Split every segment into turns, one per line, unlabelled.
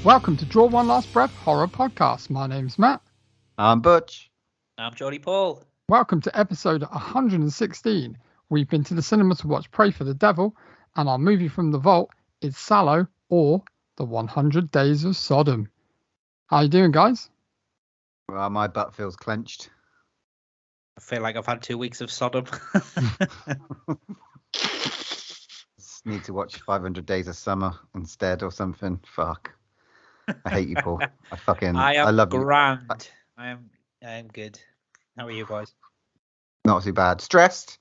Welcome to Draw One Last Breath Horror Podcast. My name's Matt.
I'm Butch.
I'm Jolly Paul.
Welcome to episode 116. We've been to the cinema to watch Pray for the Devil, and our movie from the vault is Salo, or The 100 Days of Sodom. How you doing, guys?
Well, my butt feels clenched.
I feel like I've had 2 weeks of Sodom.
Just need to watch 500 Days of Summer instead or something. Fuck. I hate you, Paul. I love
grand.
you.
I am good. How are you guys?
Not too bad. Stressed,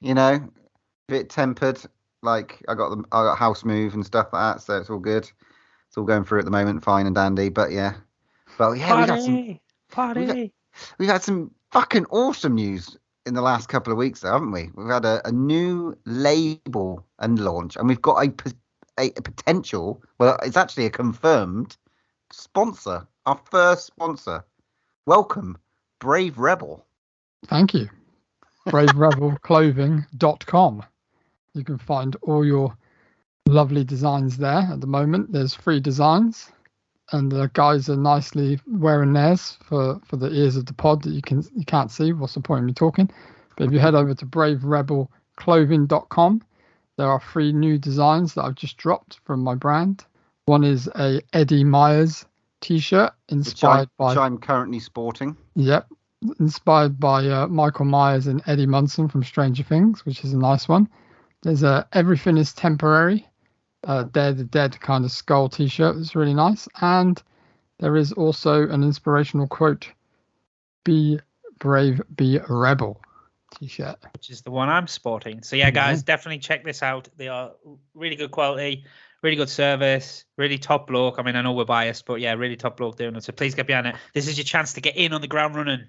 a bit tempered. Like I got house move and stuff like that, so it's all good. It's all going through at the moment, fine and dandy. But yeah, we've had some fucking awesome news in the last couple of weeks, though, haven't we? We've had a new label and launch, and we've got a potential. Well, it's actually a confirmed sponsor. Our first sponsor. Welcome, Brave Rebel.
Thank you. BraveRebelClothing.com. You can find all your lovely designs there at the moment. There's free designs, and the guys are nicely wearing theirs for the ears of the pod that you can't see. What's the point of me talking? But if you head over to BraveRebelClothing.com, there are 3 new designs that I've just dropped from my brand. One is a Eddie Myers t-shirt inspired
which I'm currently sporting.
Yep. Inspired by Michael Myers and Eddie Munson from Stranger Things, which is a nice one. There's a Everything is Temporary, Dare the Dead kind of skull t-shirt that's really nice. And there is also an inspirational quote, Be Brave, Be a Rebel t-shirt.
Which is the one I'm sporting. So yeah, guys, definitely check this out. They are really good quality, really good service, really top bloke. I mean, I know we're biased, but yeah, really top bloke doing it. So please get behind it. This is your chance to get in on the ground running.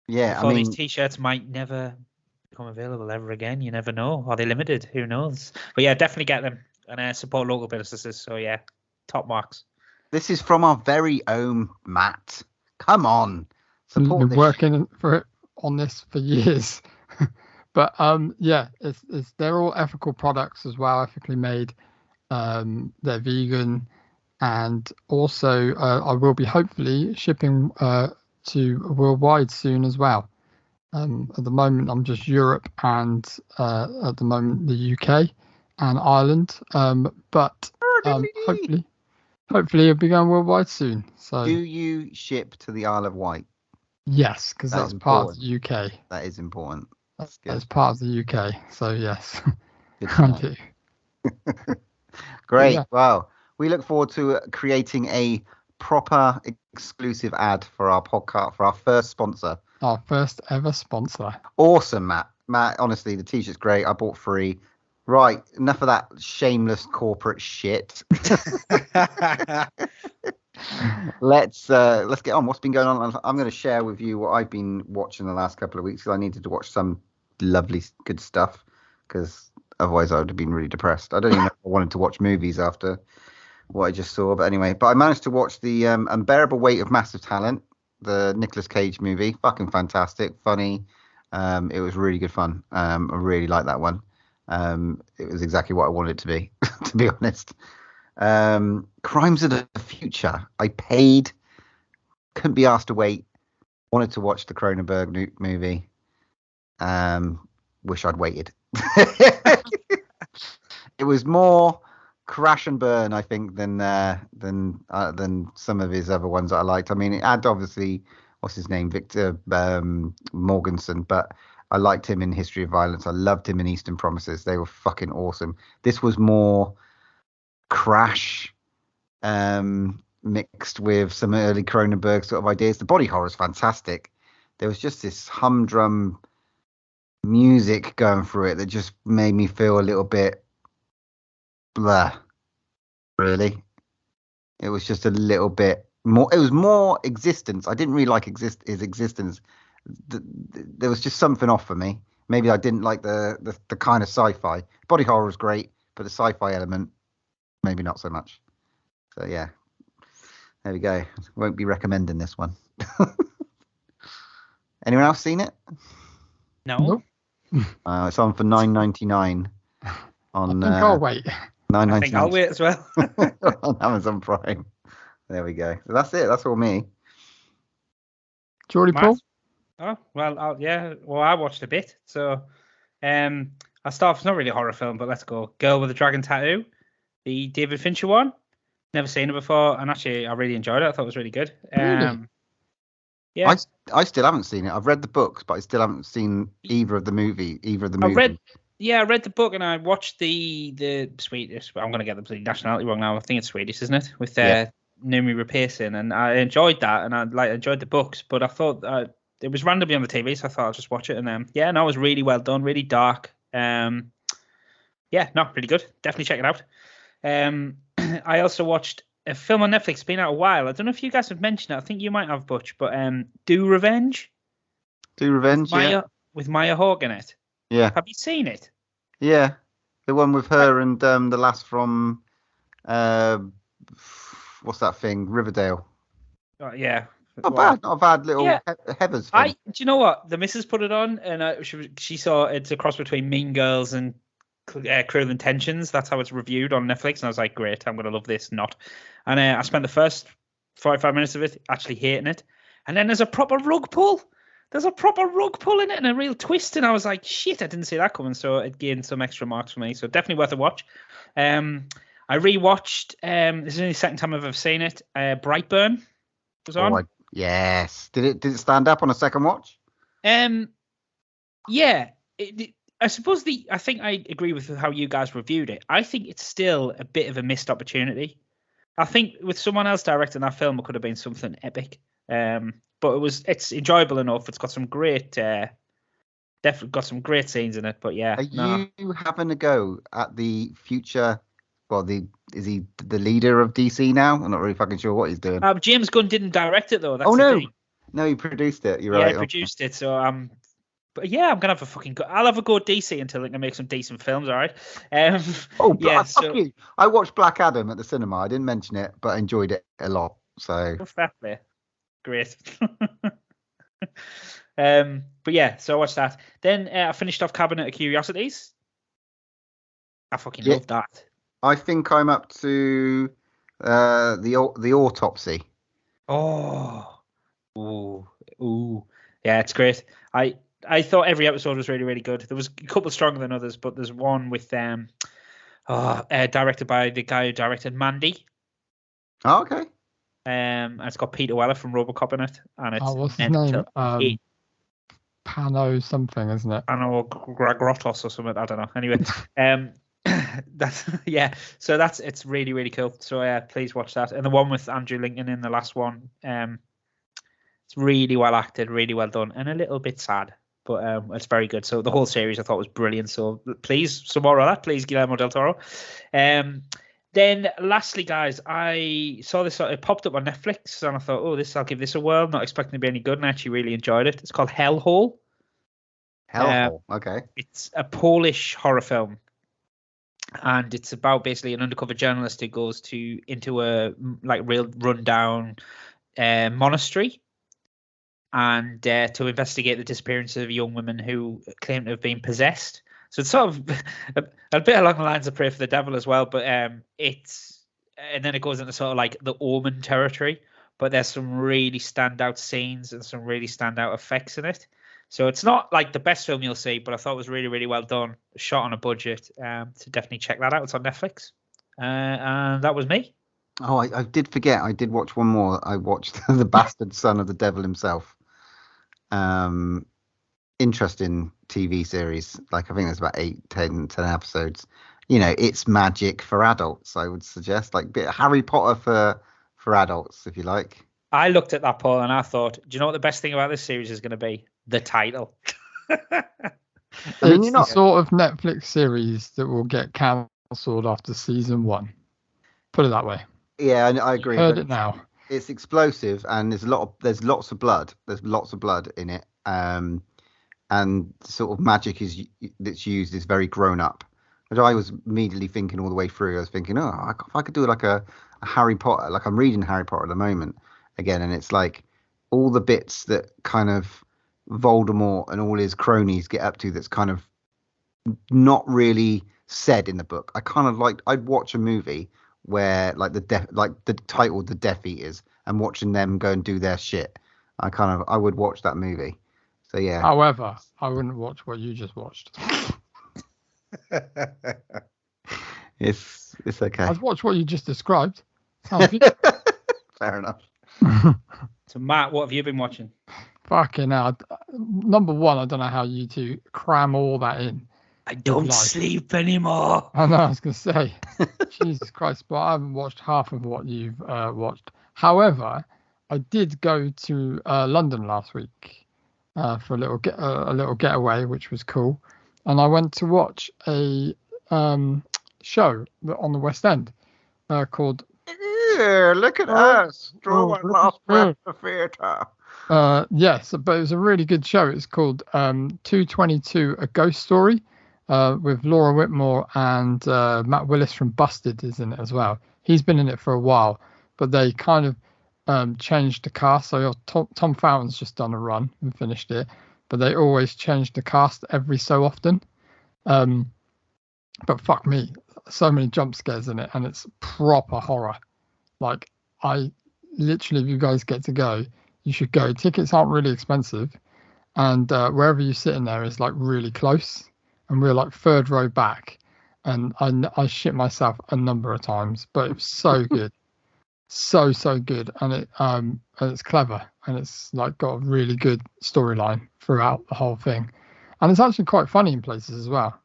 Yeah,
Before these t-shirts might never become available ever again. You never know. Are they limited? Who knows? But yeah, definitely get them and support local businesses. So yeah, top marks.
This is from our very own Matt. Come on, support.
We've been working on this for years. But yeah, they're all ethical products as well, ethically made. They're vegan, and also I will be hopefully shipping to worldwide soon as well. At the moment, I'm just Europe and at the moment the UK and Ireland. But hopefully it'll be going worldwide soon. So,
do you ship to the Isle of Wight?
Yes, because that's part of the UK.
That is important.
That's part of the UK. So yes,
I
do.
Great.
Yeah.
Wow. We look forward to creating a proper exclusive ad for our podcast, for our first sponsor.
Our first ever sponsor.
Awesome, Matt. Matt, honestly, the t-shirt's great. I bought 3. Right. Enough of that shameless corporate shit. Let's get on. What's been going on? I'm going to share with you what I've been watching the last couple of weeks, because I needed to watch some lovely, good stuff, because otherwise I would have been really depressed. I don't even know if I wanted to watch movies after what I just saw. But anyway, I managed to watch the Unbearable Weight of Massive Talent, the Nicolas Cage movie. Fucking fantastic, funny. It was really good fun. I really liked that one. It was exactly what I wanted it to be, to be honest. Crimes of the Future. I paid, couldn't be asked to wait. Wanted to watch the Cronenberg movie. Wish I'd waited. It was more crash and burn, I think, than some of his other ones that I liked. I mean, it had obviously, what's his name, Victor Morganson, but I liked him in History of Violence. I loved him in Eastern Promises. They were fucking awesome. This was more crash mixed with some early Cronenberg sort of ideas. The body horror is fantastic. There was just this humdrum music going through it that just made me feel a little bit blah. Really, it was just a little bit more. It was more existence. I didn't really like his existence. There was just something off for me. Maybe I didn't like the kind of sci-fi. Body horror was great, but the sci-fi element, maybe not so much. So yeah, there we go. Won't be recommending this one. Anyone else seen it?
No.
Nope.
It's on for $9.99 on.
I think I'll wait.
I think I'll wait as well.
On Amazon Prime. There we go. That's it. That's all me.
Geordie Paul?
Oh, well, I watched a bit. So, I start. It's not really a horror film, but let's go. Girl with a Dragon Tattoo, the David Fincher one. Never seen it before, and actually, I really enjoyed it. I thought it was really good.
Really?
Yeah.
I still haven't seen it. I've read the books, but I still haven't seen either of the movies.
I read the book and I watched the Swedish. I'm going to get the nationality wrong now. I think it's Swedish, isn't it? With Noomi Rapace, and I enjoyed that, and I enjoyed the books. But I thought it was randomly on the TV, so I thought I'll just watch it. And it was really well done, really dark. Really good. Definitely check it out. I also watched a film on Netflix. It's been out a while. I don't know if you guys have mentioned it. I think you might have, Butch. But Do Revenge.
Do Revenge,
with Maya Hawke in it.
Yeah.
Have you seen it?
Yeah, the one with her and the lass from what's that thing? Riverdale.
Yeah.
Not a bad little Heathers film.
Do you know what? The missus put it on, and she saw it's a cross between Mean Girls and Cruel Intentions. That's how it's reviewed on Netflix, and I was like, great, I'm gonna love this. Not, and I spent the first 45 minutes of it actually hating it, and then there's a proper rug pull. There's a proper rug pull in it and a real twist, and I was like, shit, I didn't see that coming. So it gained some extra marks for me. So definitely worth a watch. I rewatched. This is the only second time I've ever seen it. Brightburn was on.
Yes. Did it stand up on a second watch?
Yeah. I suppose I think I agree with how you guys reviewed it. I think it's still a bit of a missed opportunity. I think with someone else directing that film, it could have been something epic. But it's enjoyable enough. It's got some great, definitely got some great scenes in it. But yeah,
are you having a go at the future? Well, is he the leader of DC now? I'm not really fucking sure what he's doing.
James Gunn didn't direct it though. That's
no, he produced it. You're right.
Yeah, he produced it. So but yeah, I'm gonna have a fucking go. I'll have a go at DC until they can make some decent films. All right.
Fuck you. I watched Black Adam at the cinema. I didn't mention it, but I enjoyed it a lot. So.
What's that there? Great. But yeah, so I watched that. Then I finished off Cabinet of Curiosities. I fucking love that.
I think I'm up to the autopsy.
Oh, ooh, yeah, it's great. I thought every episode was really, really good. There was a couple stronger than others, but there's one with directed by the guy who directed Mandy.
Oh, okay.
And it's got Peter Weller from RoboCop in it, and it's
what's his name? Pano something, isn't it?
Pano Gragrotos or something. I don't know. Anyway, So it's really, really cool. So please watch that. And the one with Andrew Lincoln in the last one, it's really well acted, really well done, and a little bit sad, but it's very good. So the whole series I thought was brilliant. So please, some more of that, please, Guillermo del Toro. Then lastly, guys, I saw this. It popped up on Netflix, and I thought, I'll give this a whirl. Not expecting to be any good, and I actually really enjoyed it. It's called Hellhole.
Hellhole, okay.
It's a Polish horror film, and it's about basically an undercover journalist who goes into a real rundown monastery, and to investigate the disappearance of young women who claim to have been possessed. So it's sort of a bit along the lines of Pray for the Devil as well, but and then it goes into sort of like the Omen territory, but there's some really standout scenes and some really standout effects in it. So it's not like the best film you'll see, but I thought it was really, really well done, shot on a budget. So definitely check that out. It's on Netflix. And that was me.
Oh, I did forget. I did watch one more. I watched The Bastard Son of the Devil Himself. Interesting TV series. I think there's about 10 episodes. It's magic for adults, I would suggest. Like bit of Harry Potter for adults, if you like.
I looked at that, Paul, and I thought, do you know what the best thing about this series is going to be? The title.
It's the sort of Netflix series that will get cancelled after season 1. Put it that way.
Yeah, I agree.
Heard it now.
It's explosive, and there's lots of blood. There's lots of blood in it. And sort of magic that's used is very grown up. Which I was immediately thinking all the way through. I was thinking, if I could do like a Harry Potter, like I'm reading Harry Potter at the moment again, and it's like all the bits that kind of Voldemort and all his cronies get up to that's kind of not really said in the book. I'd watch a movie where like the title, The Death Eaters, and watching them go and do their shit. I would watch that movie. So yeah.
However, I wouldn't watch what you just watched.
It's okay.
I'd watch what you just described. Sounds good.
Fair enough.
So Matt, what have you been watching?
Fucking hell. Number one, I don't know how you two cram all that in.
I don't sleep anymore.
I know, I was going to say. Jesus Christ, but I haven't watched half of what you've watched. However, I did go to London last week for a little getaway, which was cool. And I went to watch a show on the West End called...
Yeah, look at us, drawing last breath of theatre.
Yes, but it was a really good show. It's called 222, A Ghost Story, with Laura Whitmore and Matt Willis from Busted is in it as well. He's been in it for a while, but they kind of changed the cast. So Tom Fountain's just done a run and finished it, but they always change the cast every so often. But fuck me, so many jump scares in it, and it's proper horror. Like, I literally, if you guys get to go, you should go. Tickets aren't really expensive, and wherever you sit in there is like really close, and we're like third row back, and I shit myself a number of times, but it was so good, so good, and it's clever, and it's like got a really good storyline throughout the whole thing, and it's actually quite funny in places as well,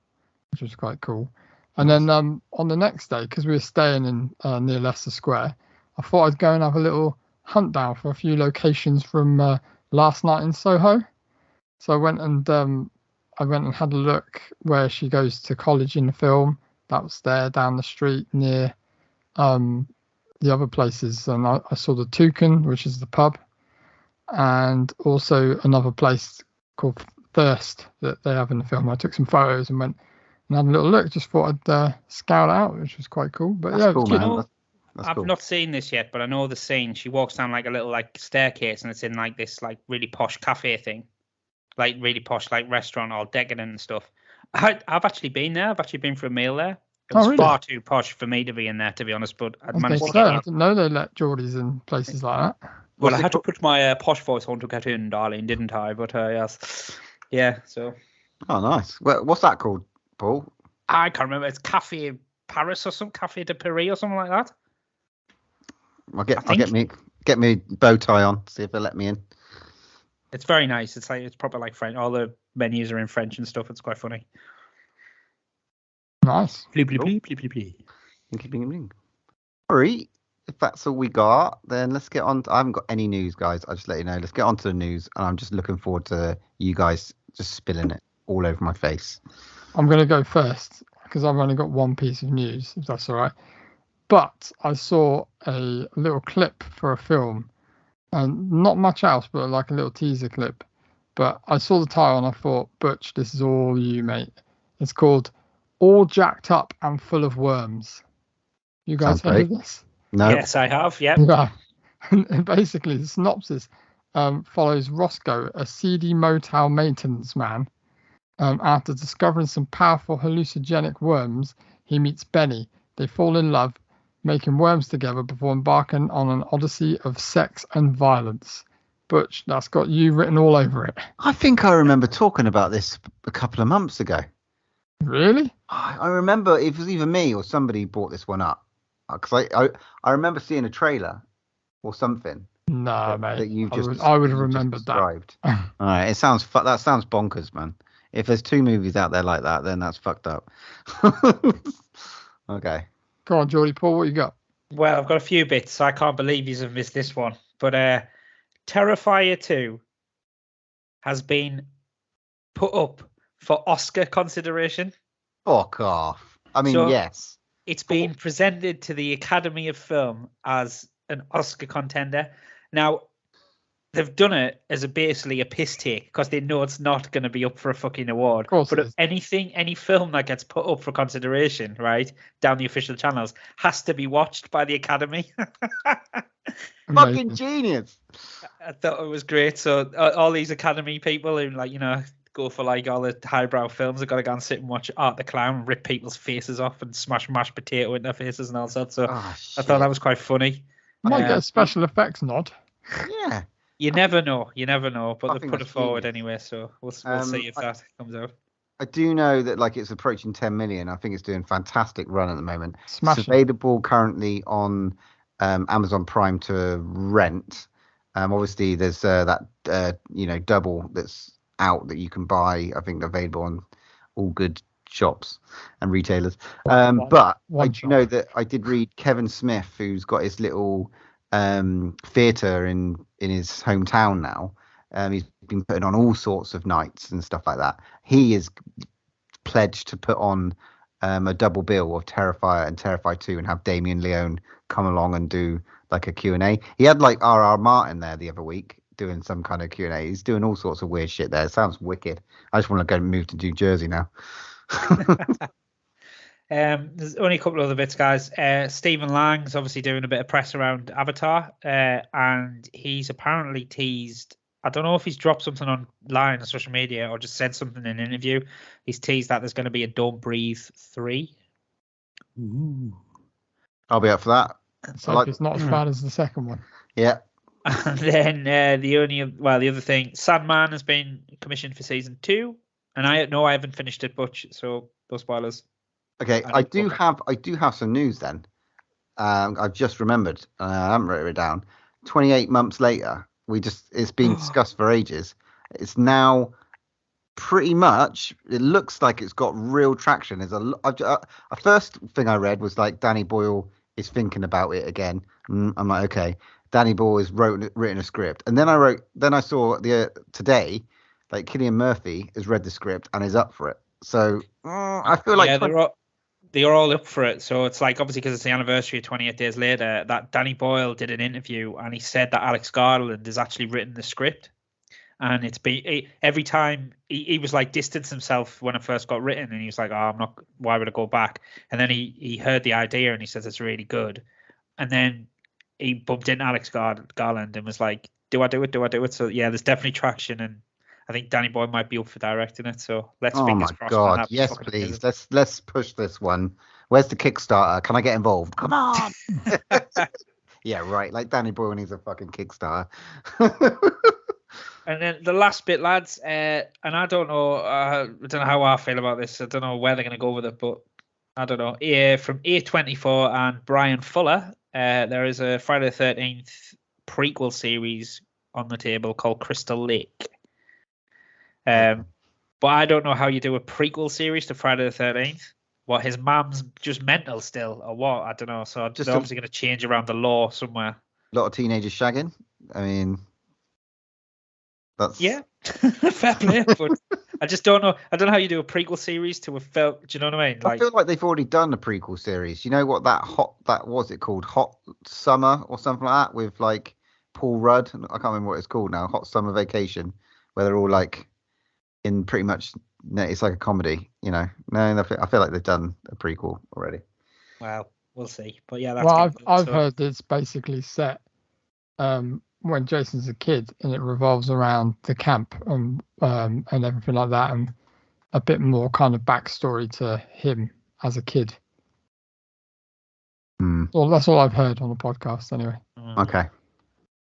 which was quite cool. And then on the next day, because we were staying in near Leicester Square, I thought I'd go and have a little hunt down for a few locations from last night in Soho. So I went and had a look where she goes to college in the film. That was there down the street near the other places. And I saw the Toucan, which is the pub, and also another place called Thirst that they have in the film. I took some photos and went and had a little look. Just thought I'd scout it out, which was quite cool. But
That's cool,
it was
man. That's
I've
cool.
not seen this yet, but I know the scene. She walks down like a little like staircase, and it's in like this like really posh cafe thing, like really posh like restaurant, all decadent and stuff. I've actually been there. I've actually been for a meal there. It was far too posh for me to be in there, to be honest. But I'd managed to get in.
I didn't know they let Geordies in places like that.
Well, I had to put my posh voice on to get in, darling, didn't I? But yes, yeah. So.
Oh, nice. Well, what's that called, Paul?
I can't remember. It's Cafe Paris or some Cafe de Paris or something like that.
I'll get me bow tie on. See if they let me in.
It's very nice. It's proper like French. All the menus are in French and stuff. It's quite funny.
Nice.
All right. If that's all we got, then let's get on. I haven't got any news, guys. I'll just let you know. Let's get on to the news, and I'm just looking forward to you guys just spilling it all over my face.
I'm going to go first because I've only got one piece of news, if that's all right. But I saw a little clip for a film, and not much else, but like a little teaser clip. But I saw the title and I thought, Butch, this is all you, mate. It's called All Jacked Up and Full of Worms. You guys heard of this?
No.
Yes, I have. Yep.
Yeah. And basically, the synopsis follows Roscoe, a seedy motel maintenance man. After discovering some powerful hallucinogenic worms, he meets Benny. They fall in love, making worms together before embarking on an odyssey of sex and violence. Butch, that's got you written all over it.
I think I remember talking about this a couple of months ago.
Really?
I remember it was either me or somebody brought this one up. Because I remember seeing a trailer or something.
No, mate.
That you just
I would have remembered that.
All right, that sounds bonkers, man. If there's two movies out there like that, then that's fucked up. Okay.
Go on, Geordie Paul, what you got?
Well, I've got a few bits. So I can't believe you've missed this one. But Terrifier 2 has been put up for Oscar consideration.
Fuck off. I mean, yes.
It's been presented to the Academy of Film as an Oscar contender. Now, they've done it as basically a piss take because they know it's not going to be up for a fucking award.
Of course
but if any film that gets put up for consideration, right, down the official channels, has to be watched by the Academy.
Fucking genius.
I thought it was great. So all these Academy people who go for like all the highbrow films. I've got to go and sit and watch Art the Clown and rip people's faces off and smash mashed potato in their faces and all that. So I thought that was quite funny.
Might get a special effects nod.
Yeah.
You never know. You never know. But they put it forward
genius.
anyway, so we'll see if that comes out.
I do know that like it's approaching 10 million. I think it's doing fantastic run at the moment.
Smashing.
It's available currently on Amazon Prime to rent. Obviously, there's that double that's out that you can buy. I think available on all good shops and retailers. But I do know that I did read Kevin Smith, who's got his little theatre in his hometown now. He's been putting on all sorts of nights and stuff like that. He is pledged to put on a double bill of Terrifier and Terrifier 2 and have Damien Leone come along and do like a Q&A. He had like R.R. Martin there the other week doing some kind of Q&A. He's doing all sorts of weird shit there. It sounds wicked. I just want to go and move to New Jersey now.
There's only a couple of other bits, guys. Stephen Lang's obviously doing a bit of press around Avatar, and he's apparently teased. I don't know if he's dropped something online on social media or just said something in an interview. He's teased that there's going to be a Don't Breathe 3.
Ooh. I'll be up for that.
So it's not as bad as the second one.
Yeah.
And then the other thing, Sandman has been commissioned for season 2, and I haven't finished it, Butch, so no spoilers.
Okay, I do have some news then. I've just remembered. I haven't written it down. 28 months later, it's been discussed for ages. It's now pretty much. It looks like it's got real traction. There's a first thing I read was like Danny Boyle is thinking about it again. I'm like, okay, Danny Boyle has written a script, and then I saw today, like Cillian Murphy has read the script and is up for it. So I feel like
they're all up for it. So it's like, obviously, because it's the anniversary of 28 Days Later, that Danny Boyle did an interview and he said that Alex Garland has actually written the script. And it's been every time he was like distanced himself when it first got written, and he was like, why would I go back? And then he heard the idea and he says it's really good. And then he bumped into Alex Garland and was like, do I do it? Do I do it? So yeah, there's definitely traction, and I think Danny Boyle might be up for directing it. So let's fingers crossed. Oh my God,
yes, please. Let's push this one. Where's the Kickstarter? Can I get involved? Come on. Yeah, right. Like Danny Boyle needs a fucking Kickstarter.
And then the last bit, lads, and I don't know how I feel about this. I don't know where they're going to go with it, but I don't know. From A24 and Brian Fuller, there is a Friday the 13th prequel series on the table called Crystal Lake. But I don't know how you do a prequel series to Friday the 13th. What, his mum's just mental still, or what? I don't know. So they're obviously going to change around the law somewhere.
A lot of teenagers shagging. I mean, that's
fair play. But I just don't know. I don't know how you do a prequel series to a film. Do you know what I mean?
I feel like they've already done a prequel series. You know what what's it called? Hot Summer or something like that with like Paul Rudd. I can't remember what it's called now. Hot Summer Vacation, where they're all like in pretty much. No, it's like a comedy, you know. No, I feel like they've done a prequel already.
Well, we'll see. But yeah, that's
I've heard it's basically set when Jason's a kid, and it revolves around the camp and everything like that, and a bit more kind of backstory to him as a kid. Well, that's all I've heard on the podcast, anyway.
Okay.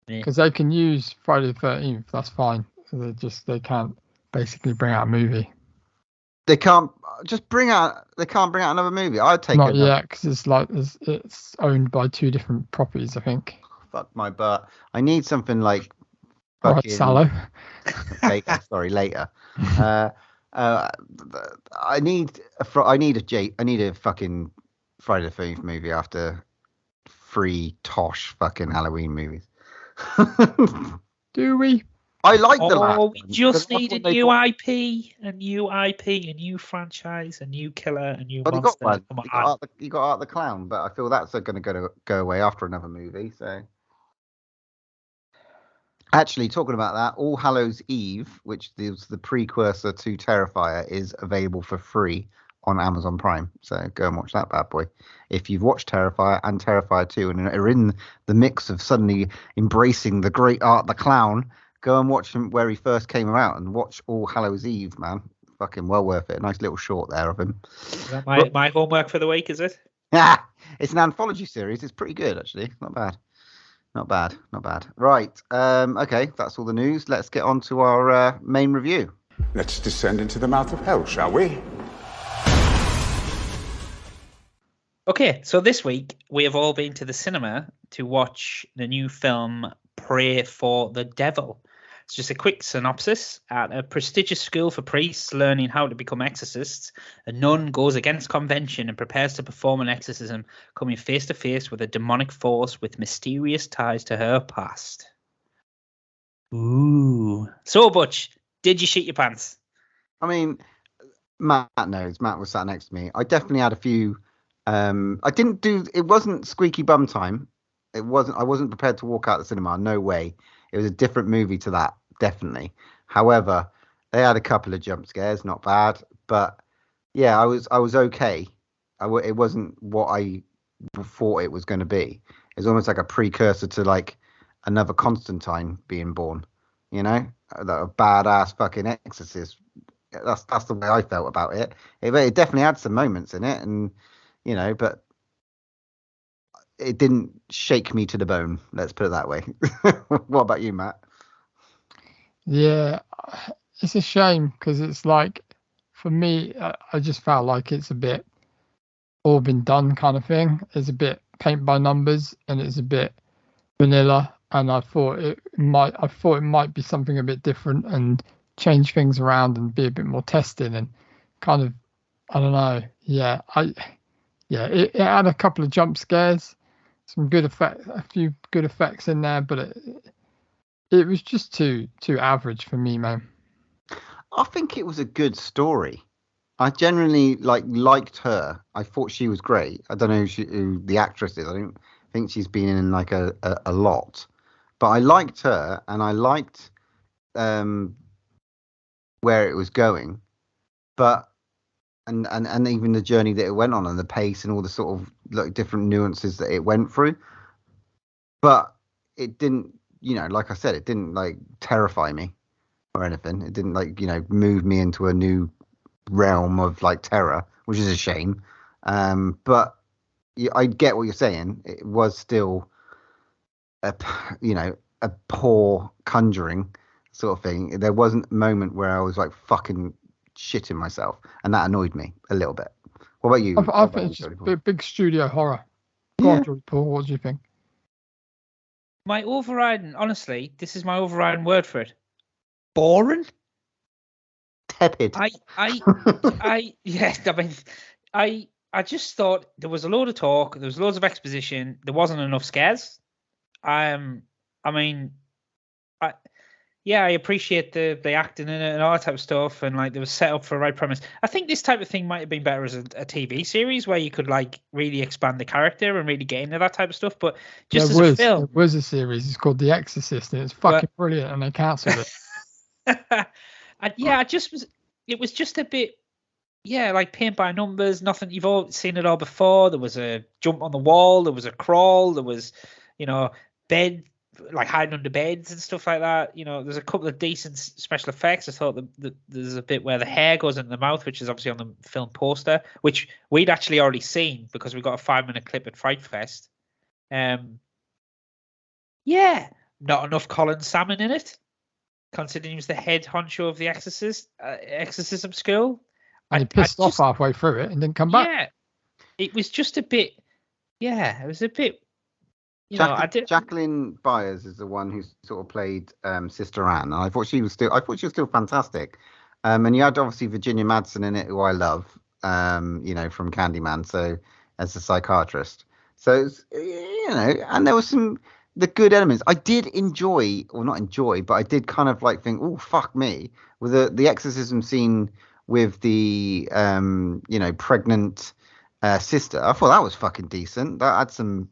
Because they can use Friday the 13th, that's fine. They can't basically bring out a movie.
They can't bring out another movie. I'd take
not yet, because it's owned by two different properties, I think.
Fuck my butt. I need something like
fucking Salo.
Later. I need a fucking Friday the 13th movie after 3 tosh fucking Halloween movies.
Do we?
I like the last
one. We just need a new IP, a new franchise, a new killer, a new monster.
You got Art the Clown, but I feel that's going to go away after another movie. So, actually, talking about that, All Hallows Eve, which is the precursor to Terrifier, is available for free on Amazon Prime. So go and watch that bad boy. If you've watched Terrifier and Terrifier 2 and are in the mix of suddenly embracing the great Art the Clown, go and watch him where he first came out and watch All Hallows Eve, man. Fucking well worth it. Nice little short there of him.
Is that my homework for the week, is it?
Yeah, it's an anthology series. It's pretty good, actually. Not bad. Right. Okay, that's all the news. Let's get on to our main review.
Let's descend into the mouth of hell, shall we?
Okay, so this week we have all been to the cinema to watch the new film Pray for the Devil. It's just a quick synopsis. At a prestigious school for priests learning how to become exorcists, a nun goes against convention and prepares to perform an exorcism, coming face to face with a demonic force with mysterious ties to her past. Ooh. So, Butch, did you shit your pants?
I mean, Matt knows. Matt was sat next to me. I definitely had a few. I didn't do. It wasn't squeaky bum time. I wasn't prepared to walk out the cinema. No way. It was a different movie to that, definitely. However, they had a couple of jump scares, not bad. But yeah, I was okay. It wasn't what I thought it was going to be. It's almost like a precursor to like another Constantine being born. You know, a badass fucking exorcist. That's the way I felt about it. It definitely had some moments in it, and you know, but it didn't shake me to the bone. Let's put it that way. What about you, Matt?
Yeah, it's a shame because it's like, for me, I just felt like it's a bit all been done kind of thing. It's a bit paint by numbers and it's a bit vanilla. And I thought it might be something a bit different and change things around and be a bit more testing and kind of, I don't know. Yeah, it had a couple of jump scares, some good effects, a few good effects in there, but it was just too average for me, man.
I think it was a good story. I generally liked her. I thought she was great. I don't know who the actress is. I don't think she's been in like a lot, but I liked her and I liked where it was going, but and even the journey that it went on and the pace and all the sort of like different nuances that it went through. But it didn't, you know, like I said, it didn't like terrify me or anything. It didn't like, you know, move me into a new realm of like terror, which is a shame. But I get what you're saying. It was still a poor Conjuring sort of thing. There wasn't a moment where I was like fucking shitting myself, and that annoyed me a little bit. What about you?
I think it's just big studio horror. Go on, Jordy Paul, what do you think?
My overriding, honestly, this is my overriding word for it. Boring.
Tepid.
I just thought there was a load of talk, there was loads of exposition, there wasn't enough scares. I appreciate the acting in it and all that type of stuff, and like there was set up for a right premise. I think this type of thing might have been better as a TV series where you could like really expand the character and really get into that type of stuff. But just as a film,
there was a series. It's called The Exorcist, and it's fucking brilliant, and they cancelled it.
It was just a bit, like paint by numbers. Nothing you've all seen it all before. There was a jump on the wall. There was a crawl. There was, bed. Like hiding under beds and stuff like that. There's a couple of decent special effects. I thought there's a bit where the hair goes in the mouth, which is obviously on the film poster, which we'd actually already seen because we got a 5-minute clip at Fright Fest. Not enough Colin Salmon in it, considering he was the head honcho of the exorcism school.
And he pissed off halfway through it and didn't come back.
Yeah, it was just a bit. Yeah, it was a bit.
Jacqueline Byers is the one who sort of played Sister Anne, and I thought she was still fantastic. And you had obviously Virginia Madsen in it, who I love, from Candyman, so as a psychiatrist. So and there was the good elements. I did enjoy, or not enjoy, but I did kind of like think, oh fuck me, with the exorcism scene with the pregnant sister. I thought that was fucking decent. That had some.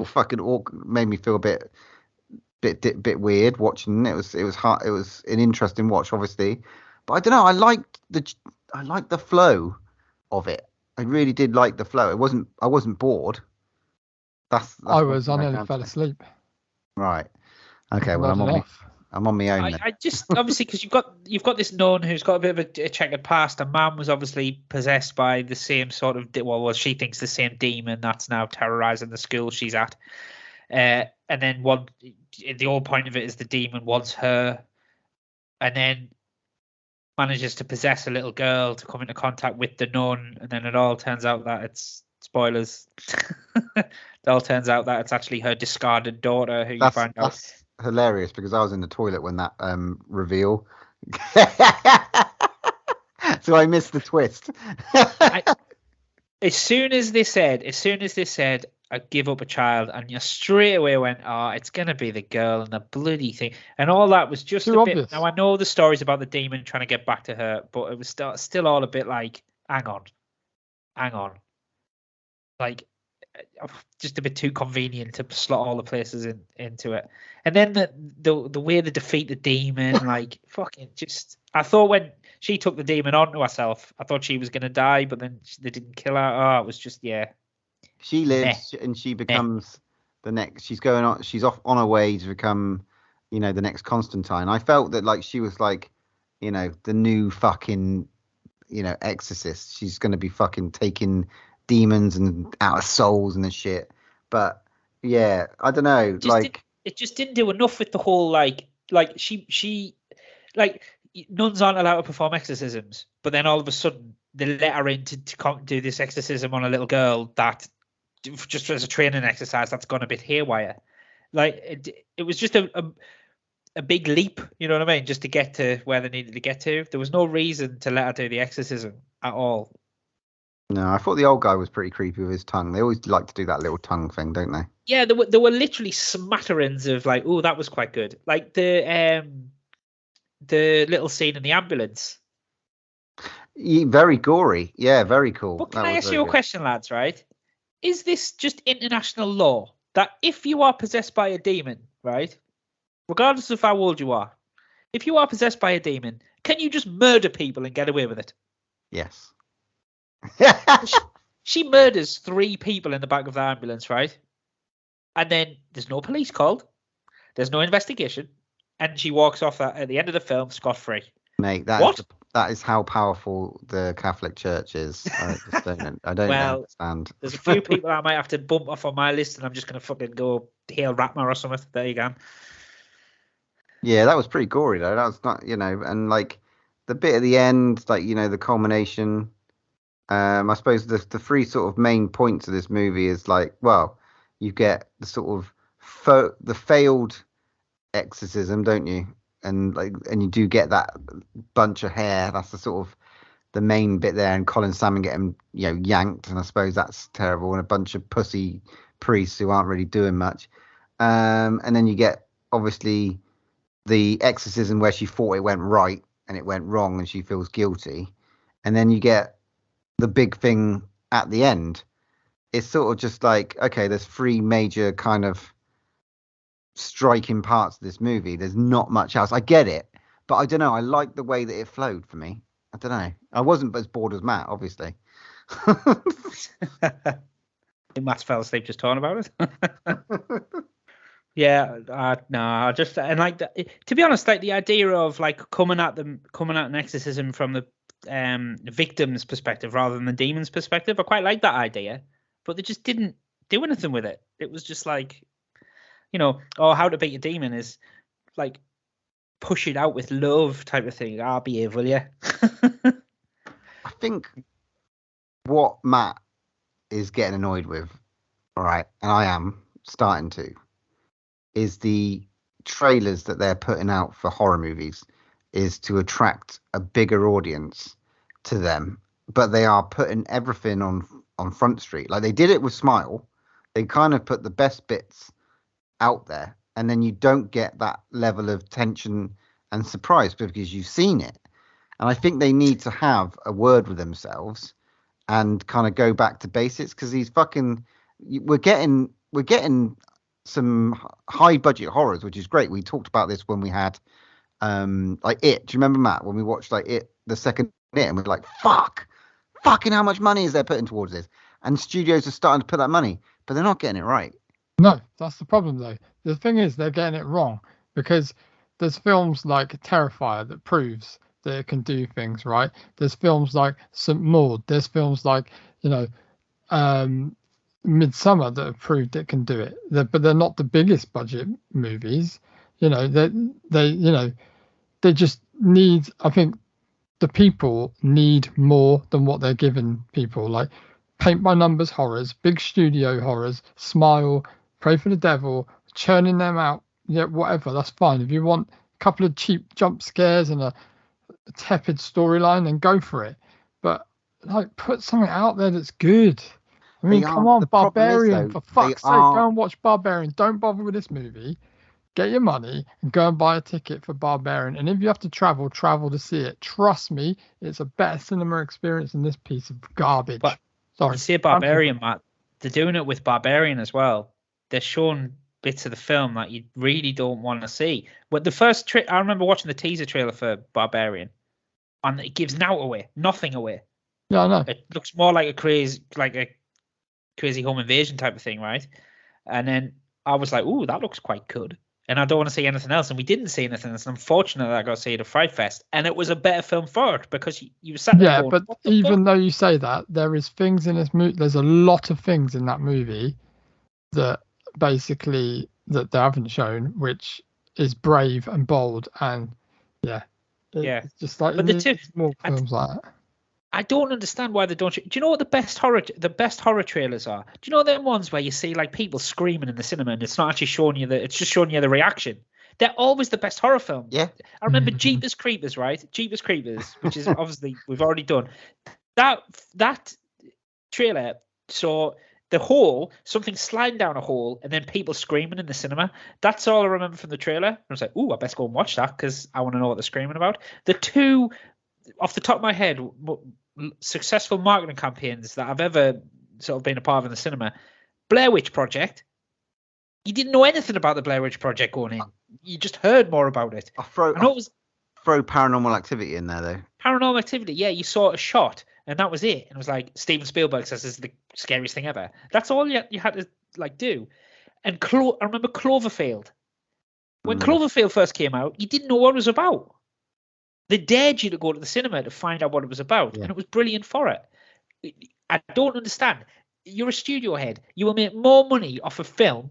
Fucking awkward, made me feel a bit weird watching. It was hard. It was an interesting watch, obviously, but I don't know. I liked the flow of it. I really did like the flow. I wasn't bored. That's
I nearly fell asleep.
Right. Okay. Well, I'm I'm on my own.
I just obviously because you've got this nun who's got a bit of a checkered past. And Mum was obviously possessed by the same sort of she thinks the same demon that's now terrorizing the school she's at. And then the whole point of it is the demon wants her, and then manages to possess a little girl to come into contact with the nun, and then it all turns out that it's spoilers. It all turns out that it's actually her discarded daughter who you find out.
That's hilarious because I was in the toilet when that reveal. So I missed the twist.
As soon as they said, I give up a child, and you straight away went, oh, it's going to be the girl and the bloody thing. And all that was just
Too
a bit.
obvious.
Now, I know the stories about the demon trying to get back to her, but it was still all a bit like, hang on. Like, just a bit too convenient to slot all the places into it. And then the way they defeat the demon, like, fucking just. I thought when she took the demon onto herself, I thought she was going to die, but then they didn't kill her. Oh, it was just, yeah.
She lives and she becomes the next. She's going on. She's off on her way to become, the next Constantine. I felt that like she was like, the new fucking, exorcist. She's going to be fucking taking demons and out of souls and the shit. But yeah, I don't know.
It just didn't do enough with the whole like she nuns aren't allowed to perform exorcisms, but then all of a sudden they let her in to do this exorcism on a little girl that just as a training exercise that's gone a bit haywire. Like it was just a big leap, you know what I mean, just to get to where they needed to get to. There was no reason to let her do the exorcism at all.
No, I thought the old guy was pretty creepy with his tongue. They always like to do that little tongue thing, don't they?
Yeah, there were literally smatterings of like, oh, that was quite good. Like the little scene in the ambulance.
Very gory. Yeah, very cool.
But can I ask you a question, lads, right? Is this just international law that if you are possessed by a demon, right, regardless of how old you are, if you are possessed by a demon, can you just murder people and get away with it?
Yes.
She murders 3 people in the back of the ambulance, right? And then there's no police called. There's no investigation. And she walks off at the end of the film scot-free.
Mate, that is how powerful the Catholic Church is. I don't understand.
There's a few people I might have to bump off on my list, and I'm just going to fucking go hail Ratma or something. There you go.
Yeah, that was pretty gory, though. That was not, and like the bit at the end, like, the culmination. I suppose the 3 sort of main points of this movie is like, well, you get the sort of the failed exorcism, don't you? And you do get that bunch of hair. That's the sort of the main bit there. And Colin Salmon getting yanked, and I suppose that's terrible. And a bunch of pussy priests who aren't really doing much. And then you get obviously the exorcism where she thought it went right and it went wrong, and she feels guilty. And then you get the big thing at the end. It's sort of just like, okay, there's 3 major kind of striking parts of this movie. There's not much else. I get it, but I don't know. I like the way that it flowed for me. I don't know. I wasn't as bored as Matt, obviously.
Matt fell asleep just talking about it. Yeah, no, just and like to be honest, like the idea of like coming at an exorcism from the victim's perspective rather than the demon's perspective, I quite like that idea, but they just didn't do anything with it. It was just like, how to beat a demon is like push it out with love type of thing. I'll behave, will you?
I think what Matt is getting annoyed with, all right, and I am starting to, is the trailers that they're putting out for horror movies is to attract a bigger audience to them, but they are putting everything on Front Street. Like they did it with Smile. They kind of put the best bits out there, and then you don't get that level of tension and surprise because you've seen it. And I think they need to have a word with themselves and kind of go back to basics, because we're getting some high budget horrors, which is great. We talked about this when we had like It. Do you remember, Matt, when we watched like It, the second It, and we were like, fucking how much money is there putting towards this? And studios are starting to put that money, but they're not getting it right.
No, that's the problem though. The thing is, they're getting it wrong because there's films like Terrifier that proves that it can do things, right? There's films like St. Maud. There's films like, Midsummer that have proved it can do it. But they're not the biggest budget movies. They just need. I think the people need more than what they're giving people. Like paint by numbers horrors, big studio horrors, Smile, Pray for the Devil, churning them out. Yeah, whatever. That's fine. If you want a couple of cheap jump scares and a tepid storyline, then go for it. But like, put something out there that's good. I mean, come on, Barbarian, for fuck's sake, go and watch Barbarian. Don't bother with this movie. Get your money and go and buy a ticket for Barbarian. And if you have to travel to see it. Trust me, it's a better cinema experience than this piece of garbage.
But
sorry,
you see Barbarian, Matt. They're doing it with Barbarian as well. They're showing bits of the film that you really don't want to see. But the first I remember watching the teaser trailer for Barbarian, and it gives nothing away.
Yeah, I know.
It looks more like a crazy home invasion type of thing, right? And then I was like, "Ooh, that looks quite good." And I don't want to see anything else. And we didn't see anything else. And I'm fortunate that I got to see it at Fright Fest, and it was a better film for it because you sat there.
Yeah,
going,
but even though you say that, there is things in this movie. There's a lot of things in that movie that basically that they haven't shown, which is brave and bold, and it's just like more films like that.
I don't understand why they don't. Do you know what the best horror trailers are? Do you know them ones where you see like people screaming in the cinema and it's not actually showing you it's just showing you the reaction? They're always the best horror films.
Yeah.
I remember Jeepers Creepers, right? Jeepers Creepers, which is obviously we've already done. That trailer saw the hole, something sliding down a hole, and then people screaming in the cinema. That's all I remember from the trailer. I was like, "Ooh, I best go and watch that because I want to know what they're screaming about." The two, off the top of my head, successful marketing campaigns that I've ever sort of been a part of in the cinema. Blair Witch Project. You didn't know anything about the Blair Witch Project going in. You just heard more about it.
Throw Paranormal Activity in there though.
Paranormal Activity, yeah. You saw a shot and that was it. And it was like Steven Spielberg says this is the scariest thing ever. That's all you had to like do. And I remember Cloverfield. When Cloverfield first came out, you didn't know what it was about. They dared you to go to the cinema to find out what it was about, and it was brilliant for it. I don't understand. You're a studio head. You will make more money off a film,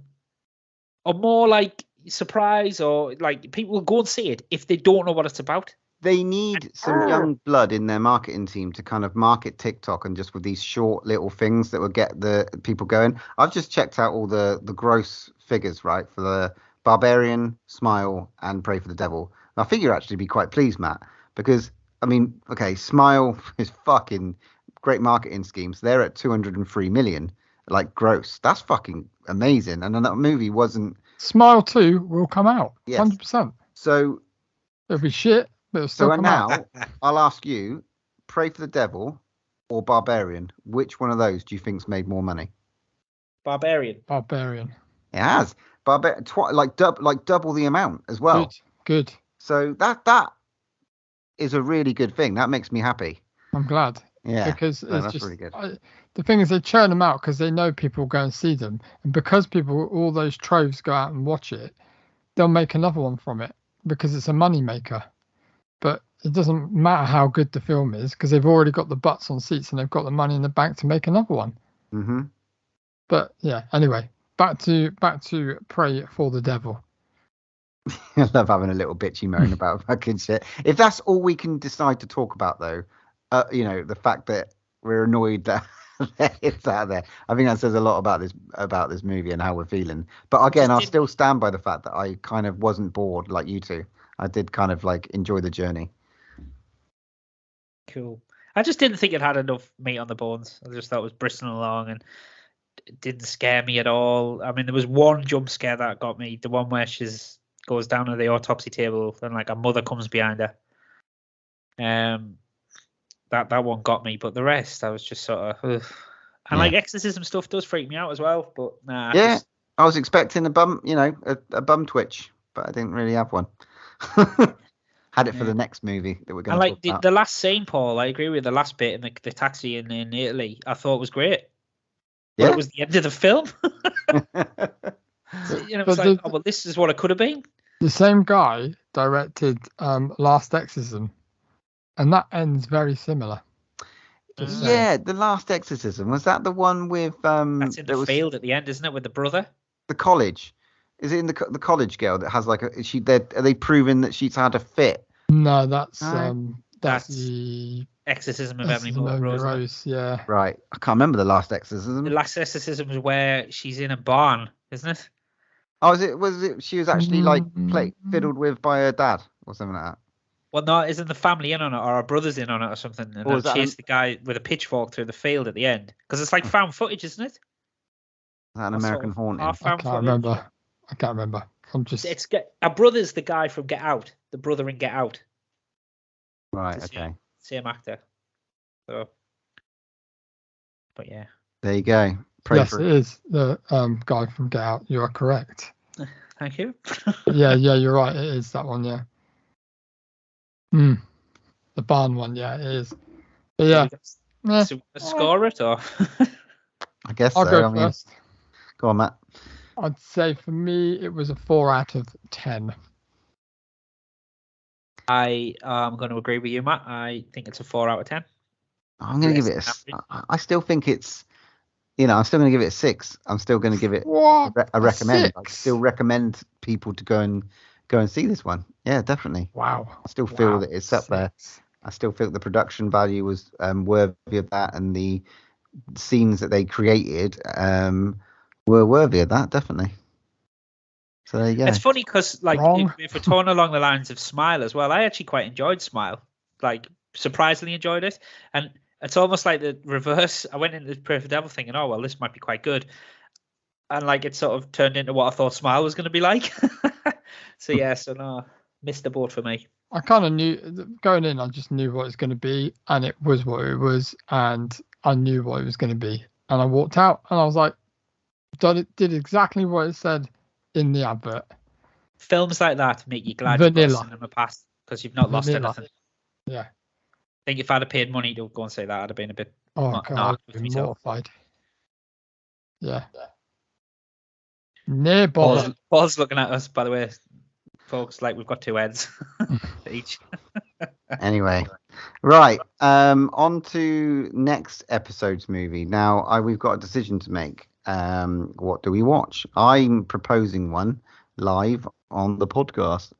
or more like surprise, or like people will go and see it if they don't know what it's about.
They need some young blood in their marketing team to kind of market TikTok and just with these short little things that will get the people going. I've just checked out all the gross figures, right, for the Barbarian, Smile, and Pray for the Devil. I think you'll actually be quite pleased, Matt, because, I mean, okay, Smile is fucking great marketing schemes. They're at 203 million, like, gross. That's fucking amazing. And then that movie wasn't...
Smile 2 will come out,
yes.
100%.
So...
It'll be shit, but it'll still come out.
So now, I'll ask you, Pray for the Devil or Barbarian, which one of those do you think's made more money?
Barbarian.
It has. Like double the amount as well.
Good.
So that is a really good thing. That makes me happy.
I'm glad.
Yeah,
because it's
that's
just
really good.
The thing is, they churn them out because they know people will go and see them, and because all those troves go out and watch it, they'll make another one from it because it's a money maker. But it doesn't matter how good the film is because they've already got the butts on seats and they've got the money in the bank to make another one.
Mm-hmm.
But yeah, anyway, back to Pray for the Devil.
I love having a little bitchy moan about fucking shit. If that's all we can decide to talk about, though, the fact that we're annoyed that it's out there, I think that says a lot about this movie and how we're feeling. But again, I'll still stand by the fact that I kind of wasn't bored like you two. I did kind of like enjoy the journey.
Cool. I just didn't think it had enough meat on the bones. I just thought it was bristling along and it didn't scare me at all. I mean, there was one jump scare that got me, the one where she's goes down to the autopsy table and like a mother comes behind her. That one got me, but the rest I was just sort of ugh. And like exorcism stuff does freak me out as well, but nah.
Yeah, I was expecting a bum twitch, but I didn't really have one. Had it for the next movie that we're going to talk about.
The last scene, Paul, I agree with the last bit in the taxi in Italy. I thought was great. But it was the end of the film. So, it's like, well, this is what it could have been.
The same guy directed Last Exorcism, and that ends very similar. Just saying.
Yeah, The Last Exorcism. Was that the one with
That's in the
that was
field at the end, isn't it, with the brother?
the college? Is it in the college girl that has like a are they proving that she's had a fit?
No, that's
No.
that's
That's
the
Exorcism of Emily
Exorcism of
Rose. isn't it?
Rose. Yeah.
Right. I can't remember The Last Exorcism.
The last exorcism is where she's in a barn, isn't it?
Oh, was it she was actually like fiddled with by her dad or something like that?
Well, no, isn't the family in on it, or her brother's in on it, or something? And
Or is
they'll
that
chase the guy with a pitchfork through the field at the end, because it's like found footage, isn't it?
Is that an
Or sort
American
of
Haunting?
half
I
found
can't
footage.
remember. I can't remember. I'm just.
It's our brother's the guy from Get Out, the brother in Get Out,
Right.
It's the
Okay.
same actor. So, but yeah,
There you go. Pray
Yes,
for
it is the guy from Get Out. You are correct.
thank you.
Yeah, you're right. It is that one. Yeah. The barn one. Yeah, it is. But yeah.
So score it, or
I guess
I'll
so.
go
I mean,
first.
go on, Matt.
I'd say for me it was a 4 out of 10.
I am going to agree with you, Matt. I think it's a 4 out of 10.
I'm going to give it I still think it's, I'm still going to give it a 6. I'm still going to give it
What?
a recommend. I
6?
still recommend people to go and see this one. Yeah, definitely.
Wow.
I still feel
Wow.
that it's up there. I still feel the production value was worthy of that, and the scenes that they created were worthy of that, definitely. So there you go.
It's funny because, like,
Wrong.
if we're torn along the lines of Smile as well, I actually quite enjoyed Smile. Like, surprisingly enjoyed it. And it's almost like the reverse. I went into the Pray for Devil thinking, oh, well, this might be quite good. And, like, it sort of turned into what I thought Smile was going to be like. So no, missed the boat for me.
I kind of knew going in. I just knew what it was going to be, and it was what it was, and I knew what it was going to be. And I walked out, and I was like, did exactly what it said in the advert.
Films like that make you glad
Vanilla.
you've got cinema pass because you've not lost
Vanilla.
anything.
Yeah.
I think if I'd have paid money to go and say that, I'd have been a bit
Oh
not
god,
with
I'd be
myself.
mortified. Yeah. Near bother.
Paul's looking at us, by the way, folks. Like we've got 2 heads each.
Anyway, right. On to next episode's movie. Now, we've got a decision to make. What do we watch? I'm proposing one live on the podcast.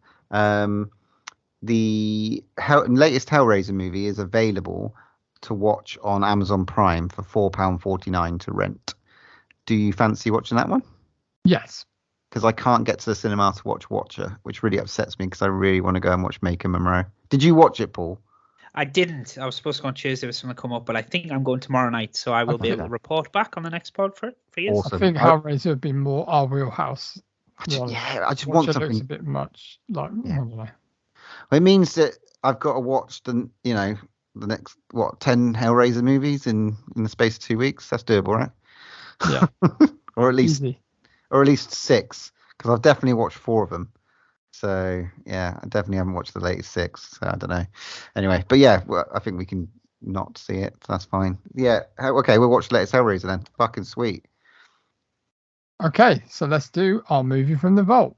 The latest Hellraiser movie is available to watch on Amazon Prime for £4.49 to rent. Do you fancy watching that one?
Yes.
Because I can't get to the cinema to watch Watcher, which really upsets me because I really want to go and watch Maker Monroe. Did you watch it, Paul?
I didn't. I was supposed to go on Tuesday with something come up, but I think I'm going tomorrow night, so I will be able to report back on the next pod for you.
Awesome.
I think Hellraiser would be more our wheelhouse.
I just want
Watcher
something.
looks a bit much. Like I don't know.
Well, it means that I've got to watch the next 10 Hellraiser movies in the space of 2 weeks. That's doable, right?
Yeah.
or at least
Easy.
6, because I've definitely watched 4 of them. So yeah, I definitely haven't watched the latest 6. So I don't know. Anyway, but yeah, I think we can not see it. So that's fine. Yeah. Okay, we'll watch the latest Hellraiser then. Fucking sweet.
Okay, so let's do our movie from the vault.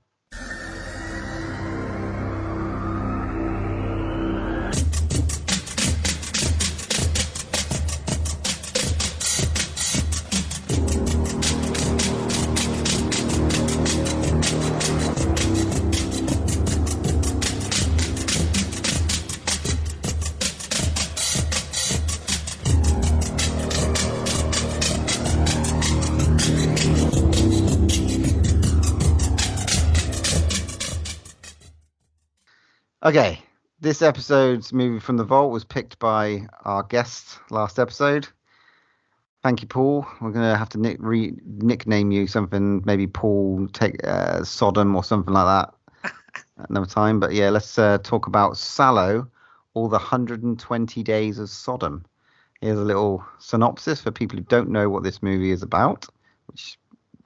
Okay, this episode's movie from the vault was picked by our guest last episode. Thank you, Paul. We're gonna have to nickname you something, maybe Paul take Sodom or something like that another time. But yeah, let's talk about Salo, or the 120 Days of Sodom. Here's a little synopsis for people who don't know what this movie is about, which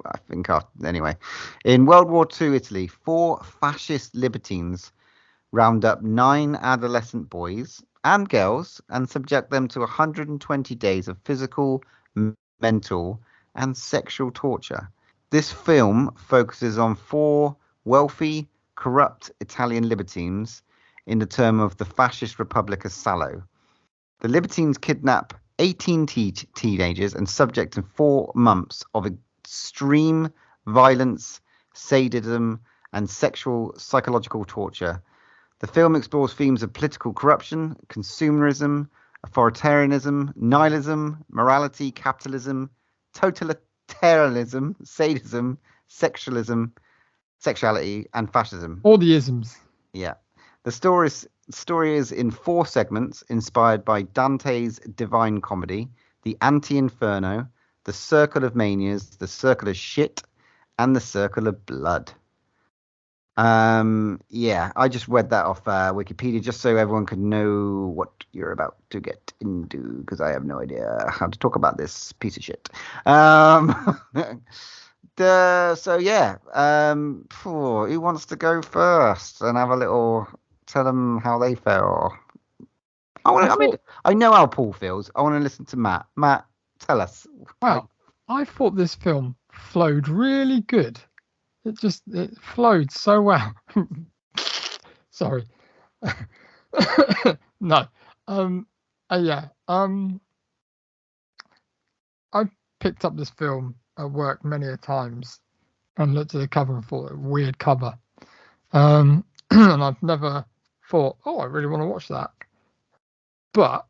I think anyway. In World War II Italy, 4 fascist libertines round up 9 adolescent boys and girls and subject them to 120 days of physical, mental, and sexual torture. This film focuses on 4 wealthy, corrupt Italian libertines in the term of the fascist Republic of Salo. The libertines kidnap 18 teenagers and subject them 4 months of extreme violence, sadism, and sexual psychological torture. The film explores themes of political corruption, consumerism, authoritarianism, nihilism, morality, capitalism, totalitarianism, sadism, sexuality, and fascism.
All the isms.
Yeah. The story is in 4 segments inspired by Dante's Divine Comedy, the Anti-Inferno, the Circle of Manias, the Circle of Shit, and the Circle of Blood. Yeah, I just read that off Wikipedia just so everyone could know what you're about to get into, because I have no idea how to talk about this piece of shit. So yeah, who wants to go first and have a little tell them how they feel? I know how Paul feels. I want to listen to Matt. Matt, tell us.
Well, I thought this film flowed really good. It flowed so well. Sorry. No. Yeah. I picked up this film at work many a times and looked at the cover and thought, a weird cover. And I've never thought, oh, I really want to watch that. But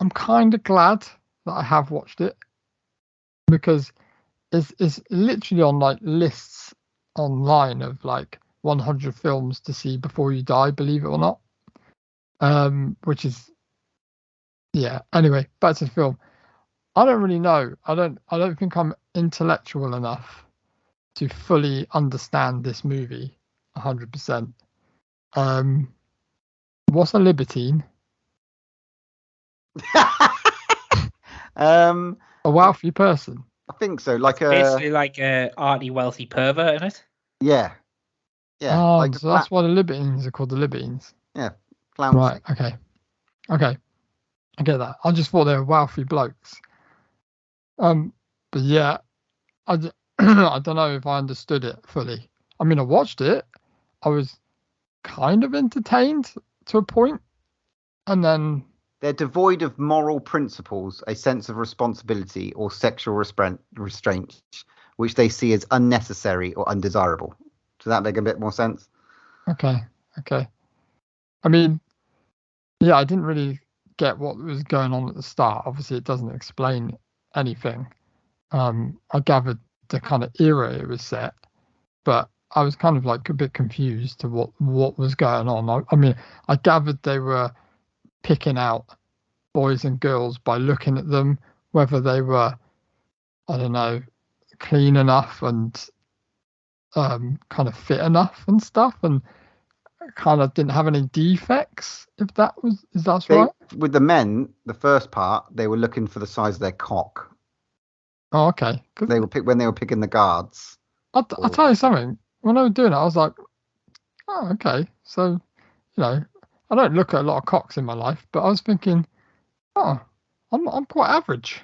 I'm kind of glad that I have watched it, because it's literally on like lists online of like 100 films to see before you die, believe it or not. Which is, yeah. Anyway, back to the film. I don't really know. I don't think I'm intellectual enough to fully understand this movie 100%. What's a libertine?
A
wealthy person.
I think so.
Basically like a arty wealthy pervert in it.
Yeah. Yeah.
Oh, so that's why the libertines are called the libertines.
Yeah. Flouncing.
Right. Okay. I get that. I just thought they were wealthy blokes. But yeah, I don't know if I understood it fully. I mean, I watched it. I was kind of entertained to a point, and then
they're devoid of moral principles, a sense of responsibility, or sexual restraint, which they see as unnecessary or undesirable. Does that make a bit more sense?
Okay. I mean, yeah, I didn't really get what was going on at the start. Obviously, it doesn't explain anything. I gathered the kind of era it was set, but I was kind of like a bit confused to what was going on. I mean, I gathered they were picking out boys and girls by looking at them, whether they were, I don't know, clean enough and kind of fit enough and stuff, and kind of didn't have any defects. Is that right?
With the men, the first part, they were looking for the size of their cock.
Oh, okay.
They were when they were picking the guards.
I'll tell you something. When I was doing it, I was like, oh, okay. So, I don't look at a lot of cocks in my life, but I was thinking, oh, I'm quite average,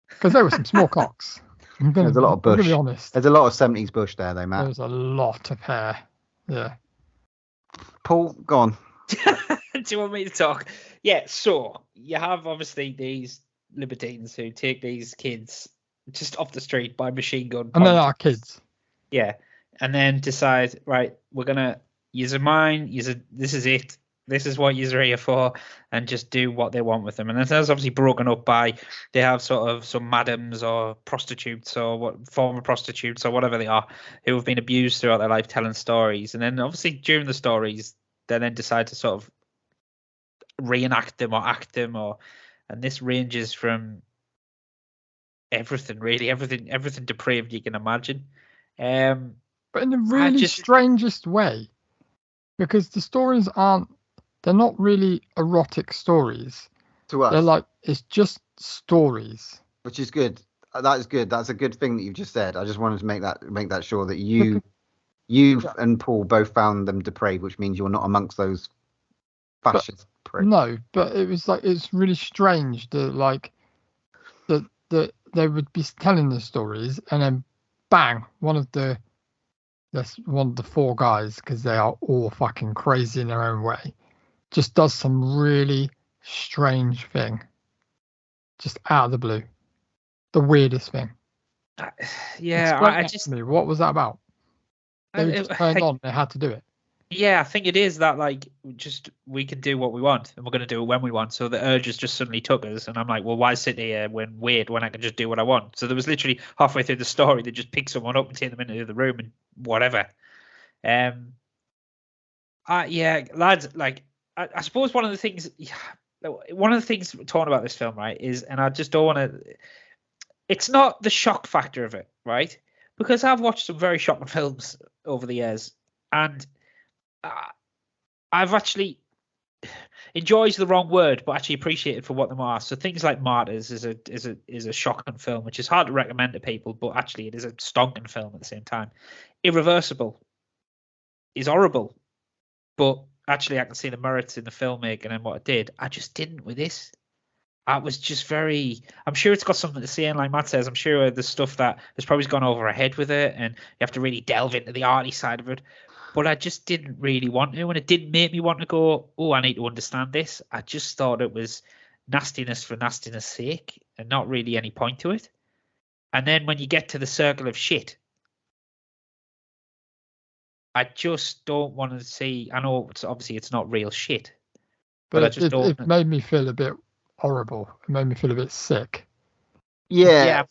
because there were some small cocks.
There's a lot of bush.
I'm gonna be honest.
There's a lot of 70s bush there, though, Matt.
There's a lot of hair. Yeah.
Paul, go on.
Do you want me to talk? Yeah. So you have obviously these libertines who take these kids just off the street by machine gun.
And they are kids.
Yeah. And then decide, right, we're gonna use this is it. This is what you're here for, and just do what they want with them. And that's obviously broken up by, they have sort of some madams or prostitutes or former prostitutes or whatever they are, who have been abused throughout their life, telling stories. And then obviously during the stories, they then decide to sort of reenact them or act them, and this ranges from everything really, everything depraved you can imagine.
But in the really strangest way, because the stories they're not really erotic stories.
To us.
They're like, it's just stories.
Which is good. That is good. That's a good thing that you've just said. I just wanted to make that sure that you and Paul both found them depraved, which means you're not amongst those fascist pricks.
No, but it was like, it's really strange that they would be telling the stories, and then bang, one of the That's one of the 4 guys, because they are all fucking crazy in their own way, just does some really strange thing, just out of the blue, the weirdest thing.
Yeah,
Explain
I
that
just
to me. What was that about? They just turned on. They had to do it.
Yeah, I think it is that like just we can do what we want and we're going to do it when we want. So the urges just suddenly took us, and I'm like, well, why sit here when weird when I can just do what I want? So there was literally halfway through the story they just pick someone up and take them into the room and whatever. Yeah, lads, like I suppose one of the things talking about this film, right, is, and I just don't want to. It's not the shock factor of it, right? Because I've watched some very shocking films over the years, and I've actually enjoys the wrong word, but actually appreciated for what they are. So things like Martyrs is a shocking film, which is hard to recommend to people, but actually it is a stonking film at the same time. Irreversible is horrible, but actually I can see the merits in the filmmaking and what it did. I just didn't with this. I was just very. I'm sure it's got something to say, and like Matt says, I'm sure there's stuff that has probably gone over our head with it, and you have to really delve into the arty side of it. But I just didn't really want to, and it didn't make me want to go, oh, I need to understand this. I just thought it was nastiness for nastiness sake and not really any point to it. And then when you get to the circle of shit, I just don't want to see. I know it's not real shit, but I just don't.
It made me feel a bit horrible. It made me feel a bit sick.
Yeah.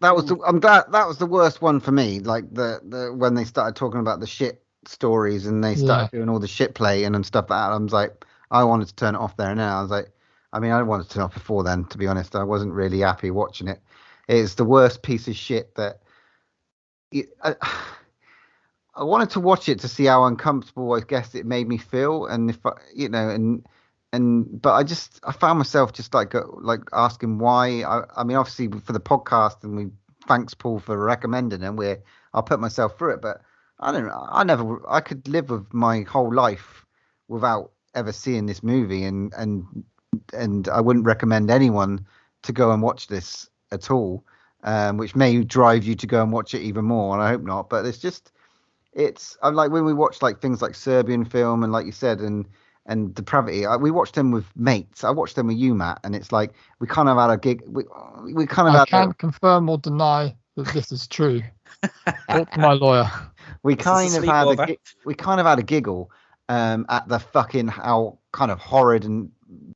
That was I'm glad that was the worst one for me. Like the when they started talking about the shit stories and they started doing all the shit play and stuff like that. I was like, I wanted to turn it off there and now. I was like, I mean, I wanted to turn it off before then, to be honest. I wasn't really happy watching it. It's the worst piece of shit that I wanted to watch it to see how uncomfortable I guess it made me feel, and if I, but I found myself just like asking why. I mean, obviously for the podcast, and thanks Paul for recommending it. I'll put myself through it, but I could live with my whole life without ever seeing this movie, and I wouldn't recommend anyone to go and watch this at all, which may drive you to go and watch it even more, and I hope not. But I'm like when we watch like things like Serbian film and like you said and Depravity, we watched them with mates. I watched them with you, Matt, and it's like we kind of had a gig. We kind of. I
can't confirm or deny that this is true. Talk to my lawyer.
We kind of had a giggle at the fucking how kind of horrid and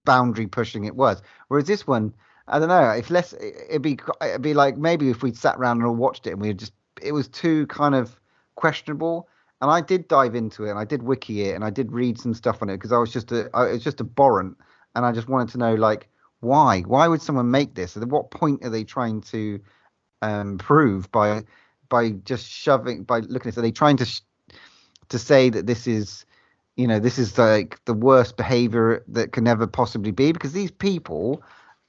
boundary pushing it was. Whereas this one, I don't know. It'd be like maybe if we'd sat around and all watched it and it was too kind of questionable. And I did dive into it and I did wiki it and I did read some stuff on it because it's just abhorrent, and I just wanted to know like why would someone make this? At what point are they trying to prove by just shoving, by looking at it? Are they trying to say that this is like the worst behavior that can ever possibly be? Because these people,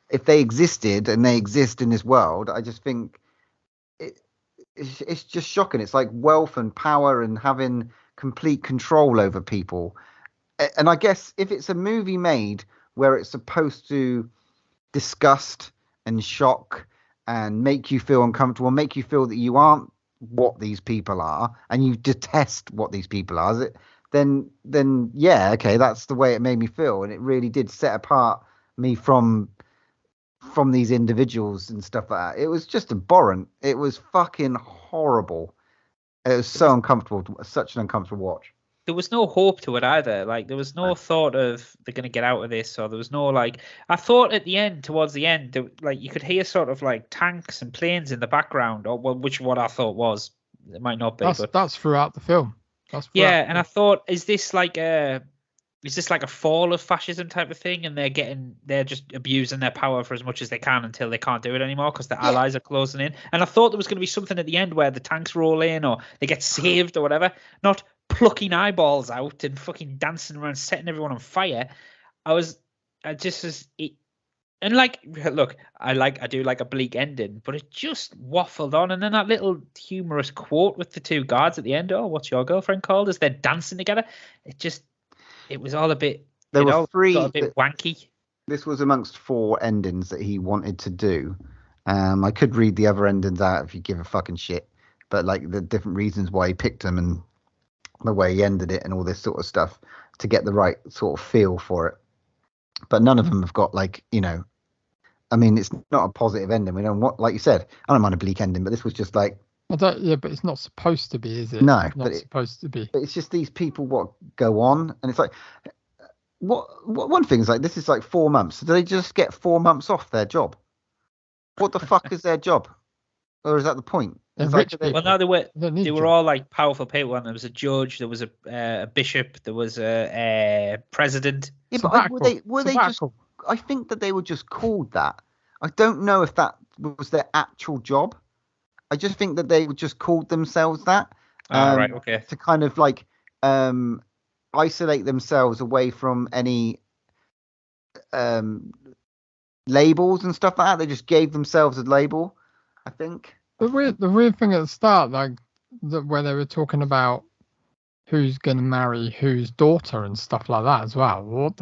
if they existed and they exist in this world, I just think it's just shocking. It's like wealth and power and having complete control over people. And I guess if it's a movie made where it's supposed to disgust and shock and make you feel uncomfortable, make you feel that you aren't what these people are and you detest what these people are, then yeah, okay, that's the way it made me feel. And it really did set apart me from these individuals and stuff like that. It was just abhorrent. It was fucking horrible. It was so uncomfortable, such an uncomfortable watch.
There was no hope to it either. Like there was no thought of they're going to get out of this, or there was no like. I thought at the end, towards the end, like you could hear sort of like tanks and planes in the background, or which what I thought was. It might not be, but
that's throughout the film.
And I thought, is this like a fall of fascism type of thing, and they're just abusing their power for as much as they can until they can't do it anymore because the allies are closing in? And I thought there was going to be something at the end where the tanks roll in or they get saved or whatever, not plucking eyeballs out and fucking dancing around setting everyone on fire. And like, look, I do like a bleak ending, but it just waffled on. And then that little humorous quote with the 2 guards at the end, "Oh, what's your girlfriend called?" as they're dancing together. It was all a bit.
There were 3.
Got a bit wanky.
This was amongst 4 endings that he wanted to do. I could read the other endings out if you give a fucking shit. but like the different reasons why he picked them and the way he ended it and all this sort of stuff to get the right sort of feel for it. But none of them have got like, I mean, it's not a positive ending. We don't want, like you said, I don't mind a bleak ending, but this was just like,
but it's not supposed to be, is it?
No,
it's not supposed to be.
But it's just these people what go on, and it's like, what one thing is like, this is like 4 months. So do they just get 4 months off their job? What the fuck is their job? Or is that the point?
They're
It's
rich
like,
people.
Well, no,
They
they were all like powerful people. And there was a judge, there was a bishop, there was a president.
Yeah, but were they just? I think that they were just called that. I don't know if that was their actual job. I just think that they just called themselves that.
Right, okay.
To kind of like isolate themselves away from any labels and stuff like that. They just gave themselves a label, I think.
The weird thing at the start, like where they were talking about who's going to marry whose daughter and stuff like that as well. What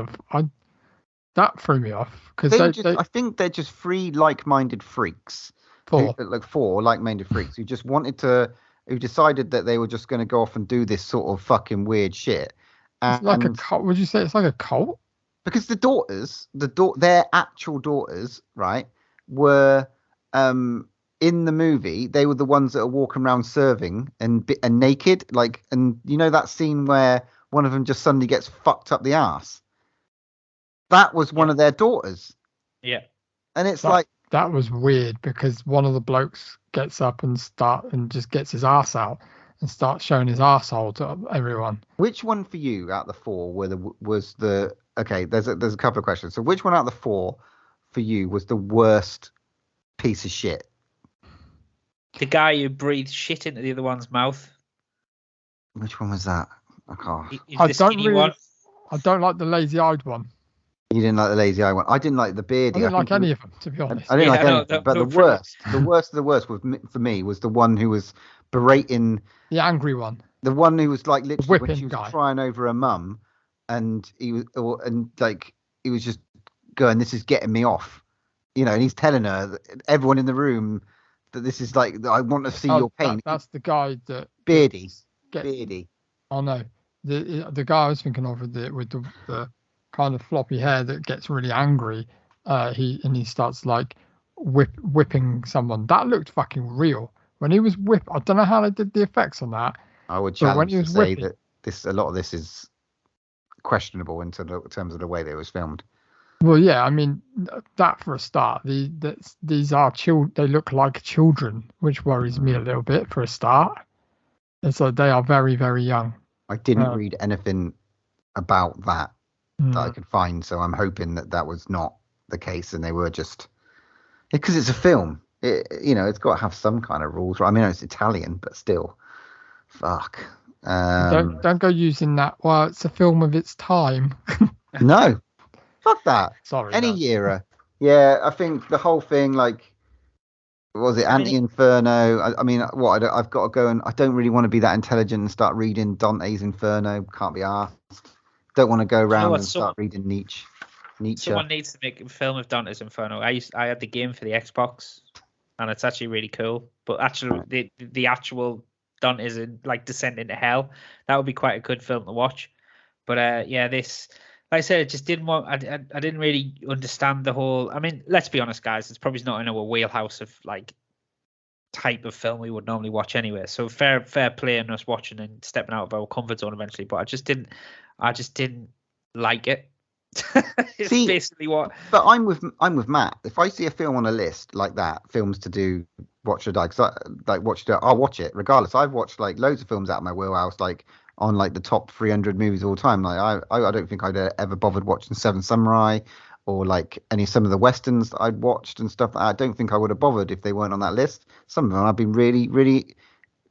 that threw me off because
I think they're just 3 like-minded freaks.
4
like-minded freaks who just who decided that they were just going to go off and do this sort of fucking weird shit.
It's like a cult. Would you say it's like a cult?
Because the daughters, their actual daughters, right, were in the movie. They were the ones that are walking around serving and naked, like, and you know that scene where one of them just suddenly gets fucked up the ass. That was one of their daughters.
Yeah,
and it's like
that was weird because one of the blokes gets up and just gets his ass out and starts showing his arsehole to everyone.
Which one for you out of the 4 was the okay? There's a couple of questions. So which one out of the 4 for you was the worst piece of shit?
The guy who breathed shit into the other one's mouth.
Which one was that? I
don't like the lazy-eyed one.
You didn't like the lazy eye one. I didn't like the beardy.
I didn't like any of them, to be honest.
I didn't like any of them. But the worst of the worst was for me was the one who was berating
the angry one.
The one who was like literally when she was
guy.
crying over her mum, and he was just going, "This is getting me off," and he's telling her, everyone in the room, that this is like, I want to see your pain.
That's the guy that
Beardy.
Oh no, the guy I was thinking of with the kind of floppy hair that gets really angry. He starts like whipping someone. That looked fucking real when he was whipped. I don't know how they did the effects on that.
I would challenge to say that a lot of this is questionable in terms of the way that it was filmed.
Well, yeah, I mean that for a start. These are they look like children, which worries me a little bit for a start. And so they are very, very young.
I didn't read anything about that I could find, so I'm hoping that was not the case, and they were just because it's a film. It's got to have some kind of rules. Right? I mean, it's Italian, but still, fuck.
Don't go using that. Well, it's a film of its time.
No, fuck that.
Sorry.
Any era. Yeah, I think the whole thing, like, was it Anti-Inferno? I mean, I've got to go, and I don't really want to be that intelligent and start reading Dante's Inferno. Can't be asked. Don't want to go around and start reading Nietzsche.
Someone needs to make a film of Dante's Inferno. I had the game for the Xbox, and it's actually really cool. But actually, the actual Dante's like descent into hell, that would be quite a good film to watch. But this, like I said, it just didn't want. I didn't really understand the whole. I mean, let's be honest, guys. It's probably not in our wheelhouse of like type of film we would normally watch anyway. So fair play in us watching and stepping out of our comfort zone eventually. But I just didn't like it. It's basically what.
But I'm with Matt. If I see a film on a list like that, films to do, watch or die, I'll watch it regardless. I've watched like loads of films out of my wheelhouse, like on like the top 300 movies of all time. Like I don't think I'd ever bothered watching Seven Samurai or like some of the westerns that I'd watched and stuff. I don't think I would have bothered if they weren't on that list. Some of them I've been really, really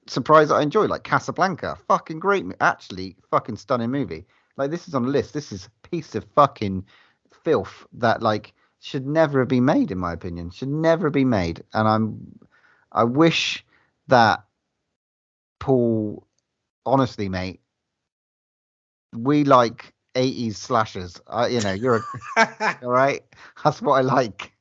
surprised that I enjoyed, like Casablanca. Fucking great, actually, fucking stunning movie. Like, this is on the list. This is a piece of fucking filth that like should never have been made, in my opinion. Should never have been made. And I wish that Paul, honestly, mate, we like 80s slashers. You're all right. That's what I like.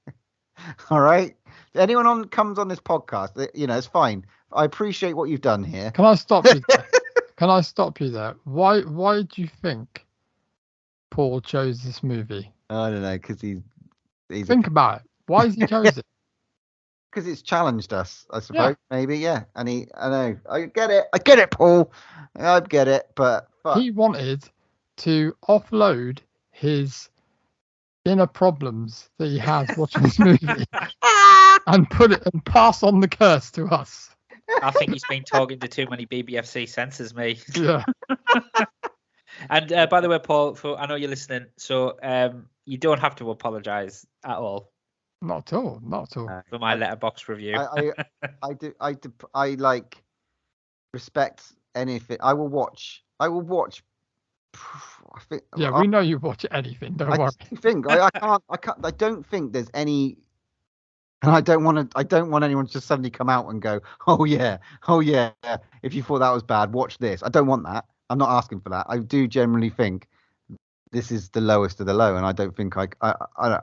All right. Anyone comes on this podcast, it's fine. I appreciate what you've done here.
Can I stop you there? Can I stop you there? Why do you think Paul chose this movie?
I don't know, because he's
Think about it. Why has he chose it?
because it's challenged us, I suppose. Maybe, yeah. And I know, I get it, Paul. I get it, but fuck.
He wanted to offload his inner problems that he has watching this movie and pass on the curse to us.
I think he's been talking to too many BBFC censors, me.
Yeah.
And by the way, Paul, I know you're listening, so you don't have to apologise at all.
Not at all.
For my letterbox review.
I like respect anything. I will watch. I think,
we know you watch anything. Don't worry.
I don't think there's any. And I don't want anyone to suddenly come out and go, oh yeah. If you thought that was bad, watch this. I don't want that. I'm not asking for that. I do generally think this is the lowest of the low, and I don't think I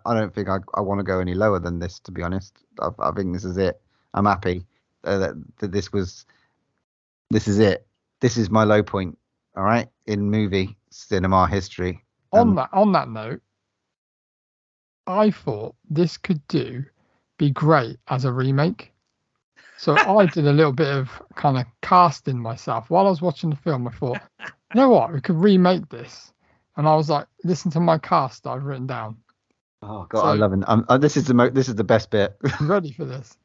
don't think I want to go any lower than this. To be honest, I think this is it. I'm happy that this is it. This is my low point. All right, in movie cinema history.
On that note, I thought this could be great as a remake. So I did a little bit of kind of casting myself while I was watching the film. I thought, you know what, we could remake this. And I was like, listen to my cast I've written down.
Oh God, I love it. This is the best bit.
I'm ready for this.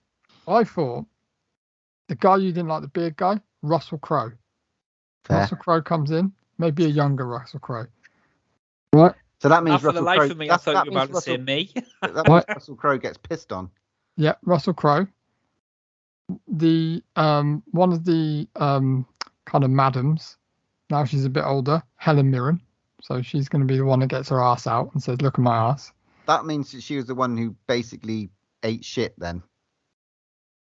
I thought the guy you didn't like, the beard guy, Russell Crowe.
Fair.
Russell Crowe comes in, maybe a younger Russell Crowe. Right.
So that means
for the life of me, I thought you were about to say me.
That means Russell Crowe gets pissed on.
Yeah, Russell Crowe. The one of the kind of madams. Now she's a bit older, Helen Mirren. So she's going to be the one that gets her ass out and says, "Look at my ass."
That means that she was the one who basically ate shit then.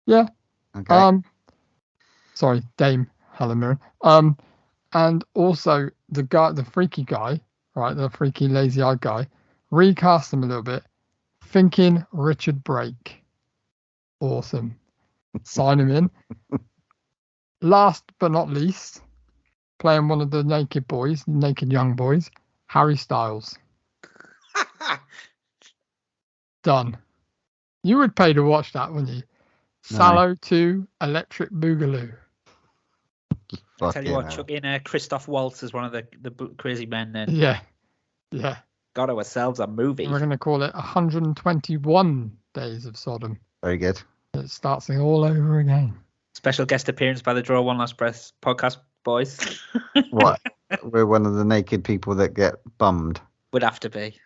Yeah.
Okay.
Sorry, Dame Helen Mirren. And also the freaky guy, right? The freaky lazy-eyed guy. Recast him a little bit. Thinking Richard Brake. Awesome. Sign him in. Last but not least, playing one of the naked young boys, Harry Styles. Done. You would pay to watch that, wouldn't you?
No.
Salo 2 Electric Boogaloo.
I tell you what, chuck in Christoph Waltz as one of the crazy men then.
Yeah.
Got ourselves a movie.
We're going to call it 121 Days of Sodom.
Very good.
It starts it all over again.
Special guest appearance by the Draw One Last Breath podcast boys.
What? We're one of the naked people that get bummed.
Would have to be.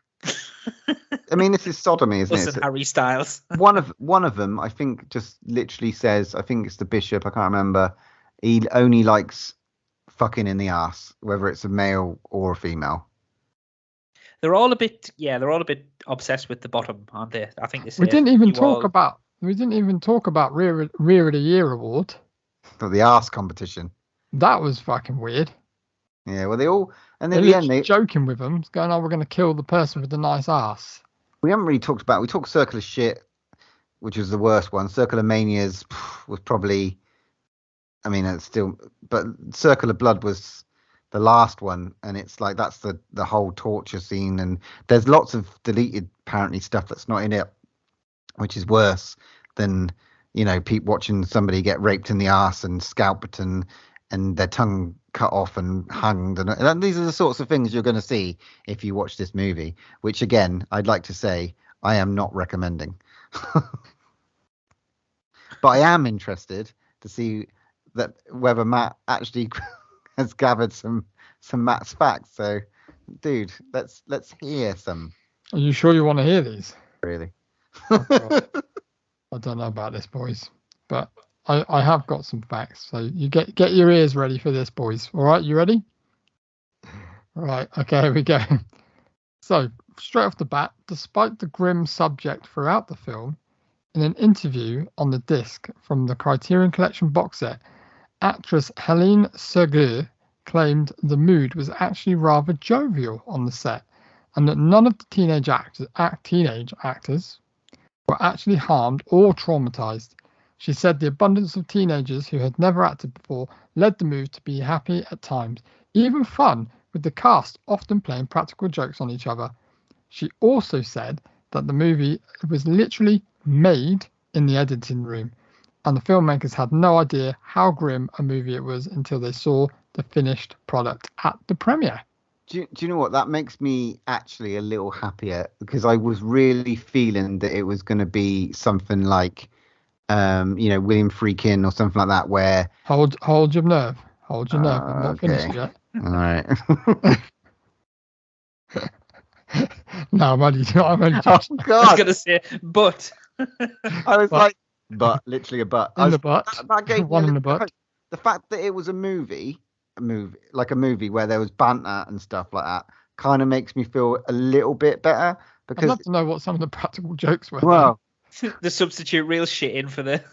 I mean, this is sodomy, isn't
Us
it?
and Harry Styles.
One of them, I think, just literally says, I think it's the bishop, I can't remember. He only likes fucking in the ass, whether it's a male or a female.
They're all a bit obsessed with the bottom, aren't they? I think this.
We didn't even talk about Rear of the Year award.
For the ass competition.
That was fucking weird.
Yeah, well, they all, and
They're
in the end, they
joking with them, going, "Oh, we're going to kill the person with the nice ass."
We haven't really talked about. We talked Circle of Shit, which was the worst one. Circle of Manias was probably. I mean, it's still, but Circle of Blood was the last one, and it's like that's the whole torture scene, and there's lots of deleted apparently stuff that's not in it, which is worse than watching somebody get raped in the ass and scalped and their tongue cut off and hanged, and these are the sorts of things you're going to see if you watch this movie, which again I'd like to say I am not recommending. But I am interested to see that whether Matt actually has gathered some Matt's facts. So dude, let's hear some.
Are you sure you want to hear these?
Really?
I don't know about this, boys, but I have got some facts. So you get your ears ready for this, boys. All right, you ready? Right, okay, here we go. So, straight off the bat, despite the grim subject throughout the film, in an interview on the disc from the Criterion Collection box set, actress Helene Segur claimed the mood was actually rather jovial on the set, and that none of the teenage actors were actually harmed or traumatized, She said the abundance of teenagers who had never acted before led the movie to be happy at times, even fun, with the cast often playing practical jokes on each other. She also said that the movie was literally made in the editing room, and the filmmakers had no idea how grim a movie it was until they saw the finished product at the premiere.
Do you know what? That makes me actually a little happier, because I was really feeling that it was going to be something like, William Friedkin or something like that, where...
Hold your nerve. Hold your nerve. I'm not finished yet.
All right.
No, I'm only
Oh,
I was
God.
gonna say, but
I was
But-
like, but, literally a but.
In the butt.
That gave me
One
a
in the
little
butt.
hope. The fact that it was a movie where there was banter and stuff like that kind of makes me feel a little bit better,
I'd
because,
love to know what some of the practical jokes were.
well,
the substitute real shit in for the.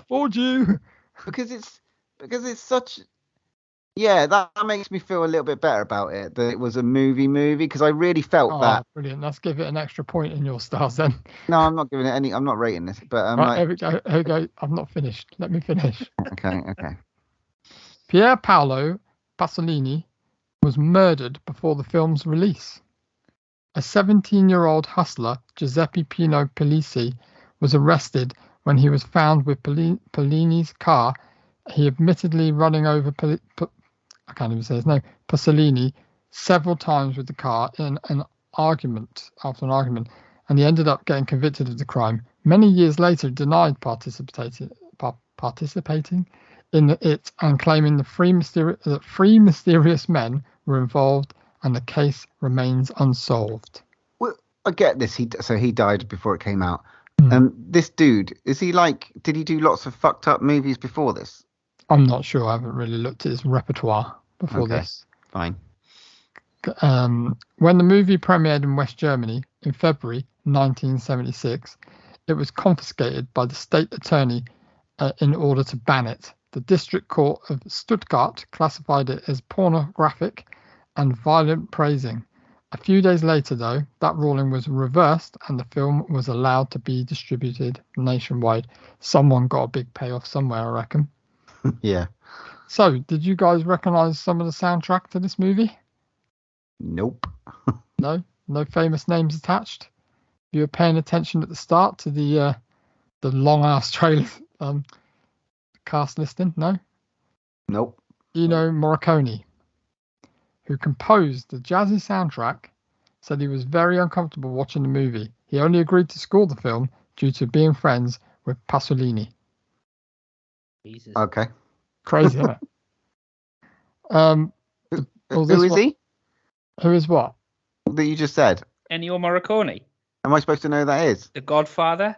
For you.
because it's such, yeah, that makes me feel a little bit better about it, that it was a movie, because I really felt
Oh,
that.
brilliant. Let's give it an extra point in your stars then.
No, I'm not giving it any, I'm not rating this, but I'm
Right,
like,
here we go. I'm not finished. Let me finish.
okay.
Pier Paolo Pasolini was murdered before the film's release. A 17-year-old hustler, Giuseppe Pino Polisi, was arrested when he was found with Polini's car. He admittedly running over I can't even say his name, Pasolini, several times with the car in an argument, and he ended up getting convicted of the crime. Many years later, he denied participating in it and claiming that three mysterious men were involved, and the case remains unsolved.
Well, I get this. He died before it came out.
Hmm.
This dude, is he like? Did he do lots of fucked up movies before this?
I'm not sure. I haven't really looked at his repertoire before
Okay.
this.
Fine.
When the movie premiered in West Germany in February 1976, it was confiscated by the state attorney in order to ban it. The District Court of Stuttgart classified it as pornographic and violent praising. A few days later, though, that ruling was reversed and the film was allowed to be distributed nationwide. Someone got a big payoff somewhere, I reckon.
Yeah.
So, did you guys recognize some of the soundtrack to this movie?
Nope.
No famous names attached. You were paying attention at the start to the long ass trailer cast listing. No.
Nope.
Ennio Morricone, who composed the jazzy soundtrack, said he was very uncomfortable watching the movie. He only agreed to score the film due to being friends with Pasolini.
Jesus.
Okay.
Crazy, isn't it?
Who is he?
Who is what?
That you just said?
Ennio Morricone,
Am I supposed to know who that is?
The Godfather,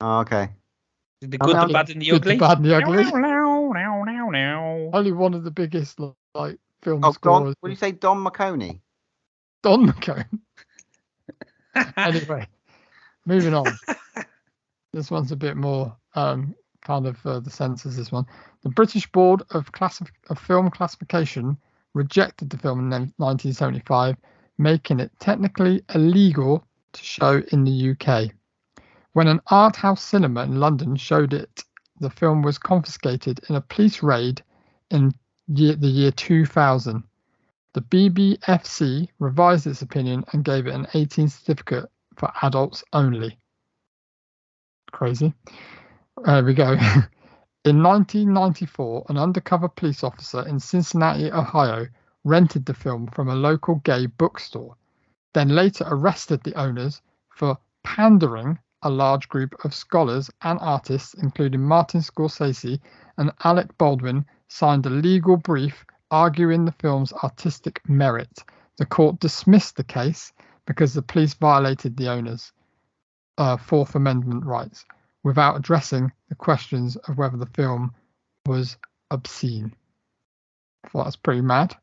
Oh, okay.
The Good, the Bad, and the Ugly.
The Bad and the Ugly.
Now.
Only one of the biggest like film
Oh, Don.
scorers.
What do you say, Don McConey?
Don McCone. Anyway, moving on. This one's a bit more kind of the censors. This one, the British Board of Film Classification rejected the film in 1975, making it technically illegal to show in the UK. When an art house cinema in London showed it, the film was confiscated in a police raid in the year 2000. The BBFC revised its opinion and gave it an 18 certificate for adults only. Crazy. There we go. In 1994, an undercover police officer in Cincinnati, Ohio, rented the film from a local gay bookstore, then later arrested the owners for pandering a large group of scholars and artists, including Martin Scorsese and Alec Baldwin, signed a legal brief arguing the film's artistic merit. The court dismissed the case because the police violated the owners' Fourth Amendment rights without addressing the questions of whether the film was obscene. I thought that's pretty mad.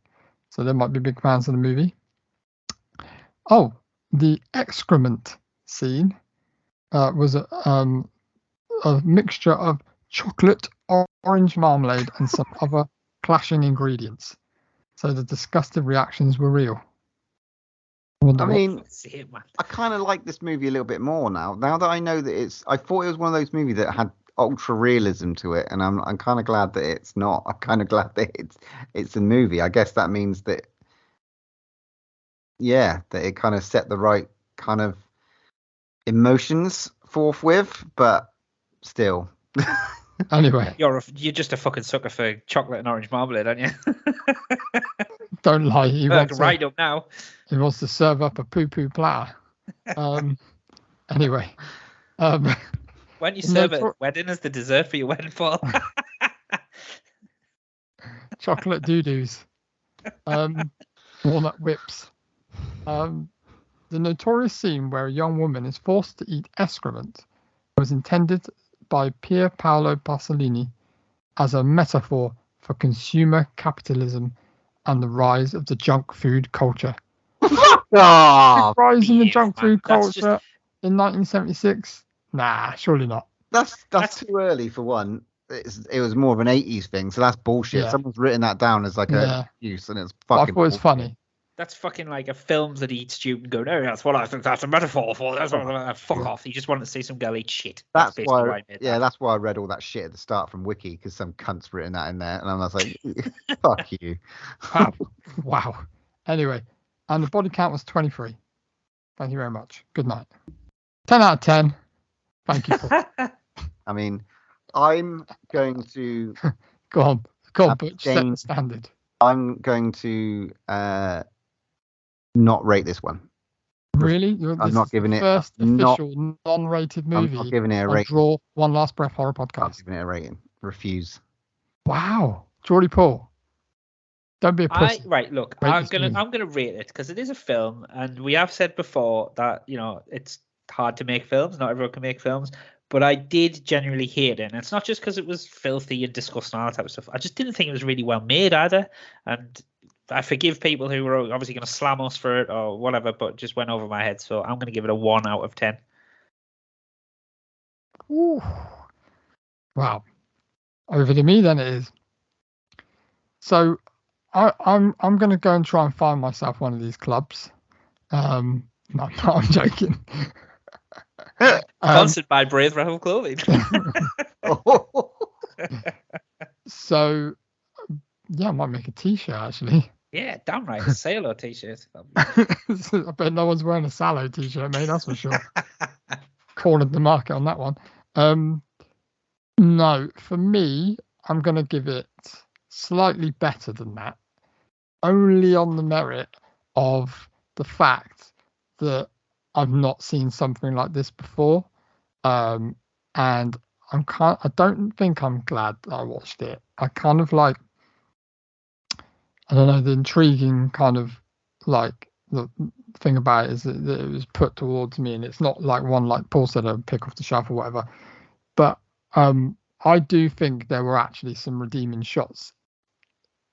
So they might be big fans of the movie. Oh, the excrement scene was a mixture of chocolate, orange marmalade, and some other clashing ingredients. So the disgusted reactions were real.
I mean,
See it, man.
I kind of like this movie a little bit more now. Now that I know that I thought it was one of those movies that had ultra realism to it, and I'm kind of glad that it's not. I'm kind of glad that it's a movie. I guess that means that, yeah, that it kind of set the right kind of emotions forthwith, but still.
Anyway,
You're just a fucking sucker for chocolate and orange marmalade, aren't you?
don't lie. He wants
right up now.
He wants to serve up a poo-poo platter. Anyway.
When you serve a wedding as the dessert for your wedding, Paul.
Chocolate doo-doos. Walnut whips. The notorious scene where a young woman is forced to eat excrement was intended by Pier Paolo Pasolini as a metaphor for consumer capitalism and the rise of the junk food culture.
Oh,
rise in the junk food culture in 1976? Nah, surely not.
That's too early for one. It was more of an 80s thing, so that's bullshit.
Yeah.
Someone's written that down as like a use, and it's
But
fucking.
I thought it was funny.
That's fucking like a films that eat student go, no, that's what I think that's a metaphor for. That's what fuck off. You just wanted to see some girl eat shit.
That's
basically
why.
why I made
Yeah,
that.
that's why I read all that shit at the start from Wiki, because some cunt's written that in there, and I was like, fuck you.
Wow. Anyway, and the body count was 23. Thank you very much. Good night. 10 out of 10. Thank you. Paul.
I mean, I'm going to.
Go on, Butch. Set the standard.
I'm going to not rate this one.
Really?
I'm not giving it.
First official non-rated movie.
I'm not giving it a rating.
Draw One Last Breath horror
I'm
podcast.
giving it a rating. Refuse.
Wow, Geordie Paul. Don't be a pussy.
Look, I'm gonna rate it because it is a film, and we have said before that it's hard to make films. Not everyone can make films, but I did genuinely hate it, and it's not just because it was filthy and disgusting and all that type of stuff. I just didn't think it was really well made either, and I forgive people who were obviously going to slam us for it or whatever, but it just went over my head. So I'm going to give it a 1 out of 10.
Ooh. Wow. Over to me then it is. So I'm going to go and try and find myself one of these clubs. No, I'm joking.
Sponsored by Brave Rebel Clothing.
So, yeah, I might make a t-shirt actually.
Yeah, damn right. A Salo t-shirt.
I bet no one's wearing a Salo t-shirt, mate, that's for sure. Cornered the market on that one. No, for me, I'm going to give it slightly better than that. Only on the merit of the fact that I've not seen something like this before. And I don't think I'm glad that I watched it. I kind of like, I don't know, the intriguing kind of like the thing about it is that it was put towards me, and it's not like one like Paul said, a pick off the shelf or whatever. But I do think there were actually some redeeming shots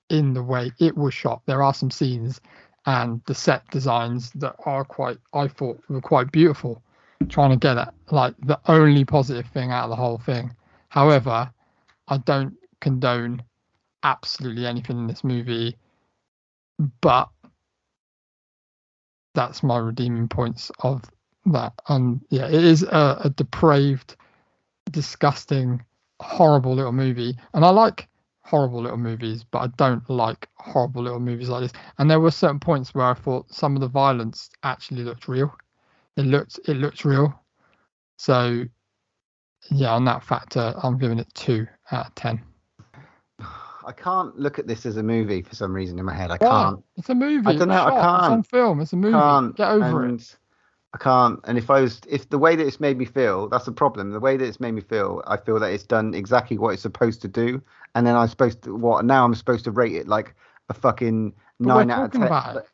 in the way it was shot. There are some scenes and the set designs that are I thought were quite beautiful, trying to get at like the only positive thing out of the whole thing. However, I don't condone absolutely anything in this movie, but that's my redeeming points of that. Yeah, it is a depraved, disgusting, horrible little movie, and I like horrible little movies, but I don't like horrible little movies like this. And there were certain points where I thought some of the violence actually looked real. It looked real. So yeah, on that factor, I'm giving it 2 out of 10.
I can't look at this as a movie for some reason in my head. I
Why?
can't.
It's a movie.
I don't know. I can't.
It's on film. It's a movie. Get over it.
I can't. And if the way that it's made me feel, that's the problem. The way that it's made me feel, I feel that it's done exactly what it's supposed to do. And then I'm supposed to rate it like a fucking 9 out of 10.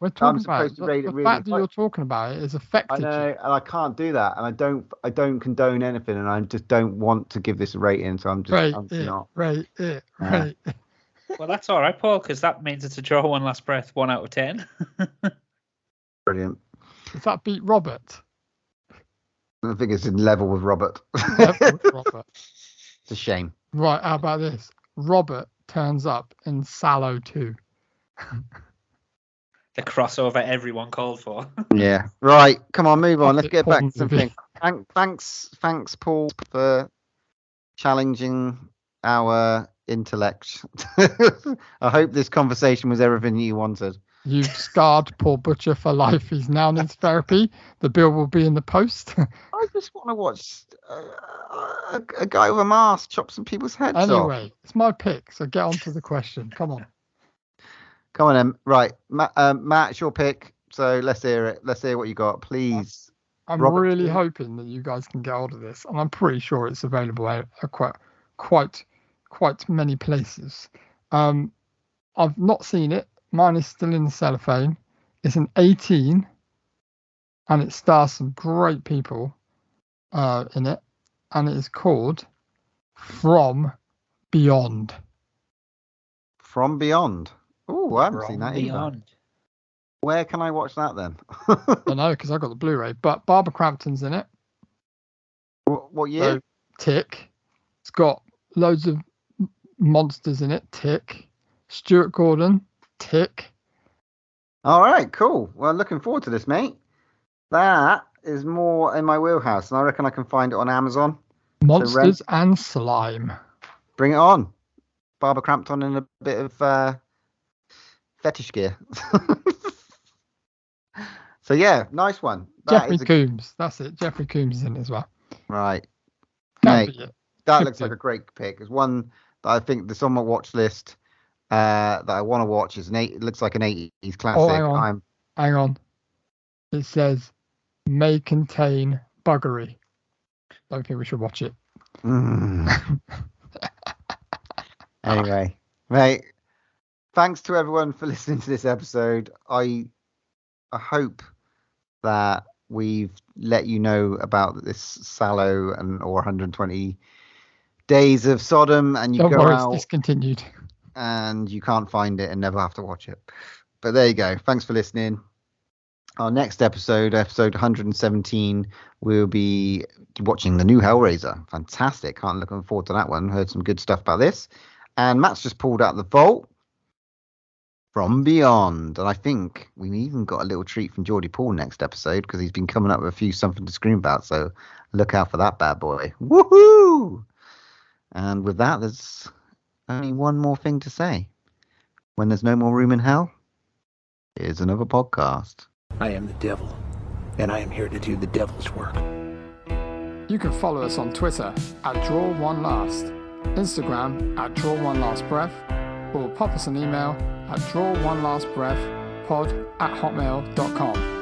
We're talking
about it.
The fact that you're talking about it is affected.
I know, and I can't do that. And I don't condone anything, and I just don't want to give this a rating. So I'm not.
Right.
Well, that's all right, Paul, because that means it's a draw. One last breath. 1 out of 10.
Brilliant.
Does that beat Robert?
I think it's in level with Robert.
Robert.
It's a shame.
Right, how about this? Robert turns up in Salo 2.
the crossover everyone called for.
Yeah. Right. Come on, move on. Let's
Epic
get back
porn
to something. Thanks, Paul, for challenging our intellect. I hope this conversation was everything you wanted.
You've scarred poor Butcher for life. He's now needs therapy. The bill will be in the post.
I just want to watch a guy with a mask chop some people's heads off.
Anyway, it's my pick, so get on to the question. Come on.
Come on, then. Right, Matt, it's your pick. So let's hear it. Let's hear what you got, please.
I'm
Robert,
really
you-
hoping that you guys can get hold of this, and I'm pretty sure it's available at quite many places. I've not seen it. Mine is still in the cellophane. It's an 18, and it stars some great people in it, and it is called From Beyond.
From Beyond. Oh, I haven't seen that either.
Beyond.
Where can I watch that then?
I don't know because I got the Blu-ray, but Barbara Crampton's in it.
What year?
So, tick. It's got loads of monsters in it. Tick. Stuart Gordon. Tick.
All right, cool. Well, looking forward to this, mate. That is more in my wheelhouse, and I reckon I can find it on Amazon.
Monsters and slime.
Bring it on. Barbara Crampton in a bit of fetish gear. So yeah, nice one.
Jeffrey Combs. That's it. Jeffrey Combs is in it as well.
Right.
Can't
Mate,
be it.
that
Should
looks
do.
like a great pick. It's one that I think that's on my watch list that I want to watch. It looks like an 80s classic.
Hang on. It says may contain buggery. Don't think we should watch it.
Anyway, mate, thanks to everyone for listening to this episode. I hope that we've let you know about this Salo or 120 days of Sodom, and you
Don't
go
worry, it's
out
discontinued.
and you can't find it and never have to watch it. But there you go. Thanks for listening. Our next episode 117, we'll be watching the new Hellraiser. Fantastic. Can't looking forward to that one. Heard some good stuff about this. And Matt's just pulled out the vault From Beyond. And I think we even got a little treat from Geordie Paul next episode because he's been coming up with a few something to scream about. So look out for that bad boy. Woohoo! And with that, there's only one more thing to say. When there's no more room in hell, here's another podcast.
I am the devil, and I am here to do the devil's work.
You can follow us on Twitter at DrawOneLast, Instagram at DrawOneLastBreath, or pop us an email at DrawOneLastBreathPod@hotmail.com.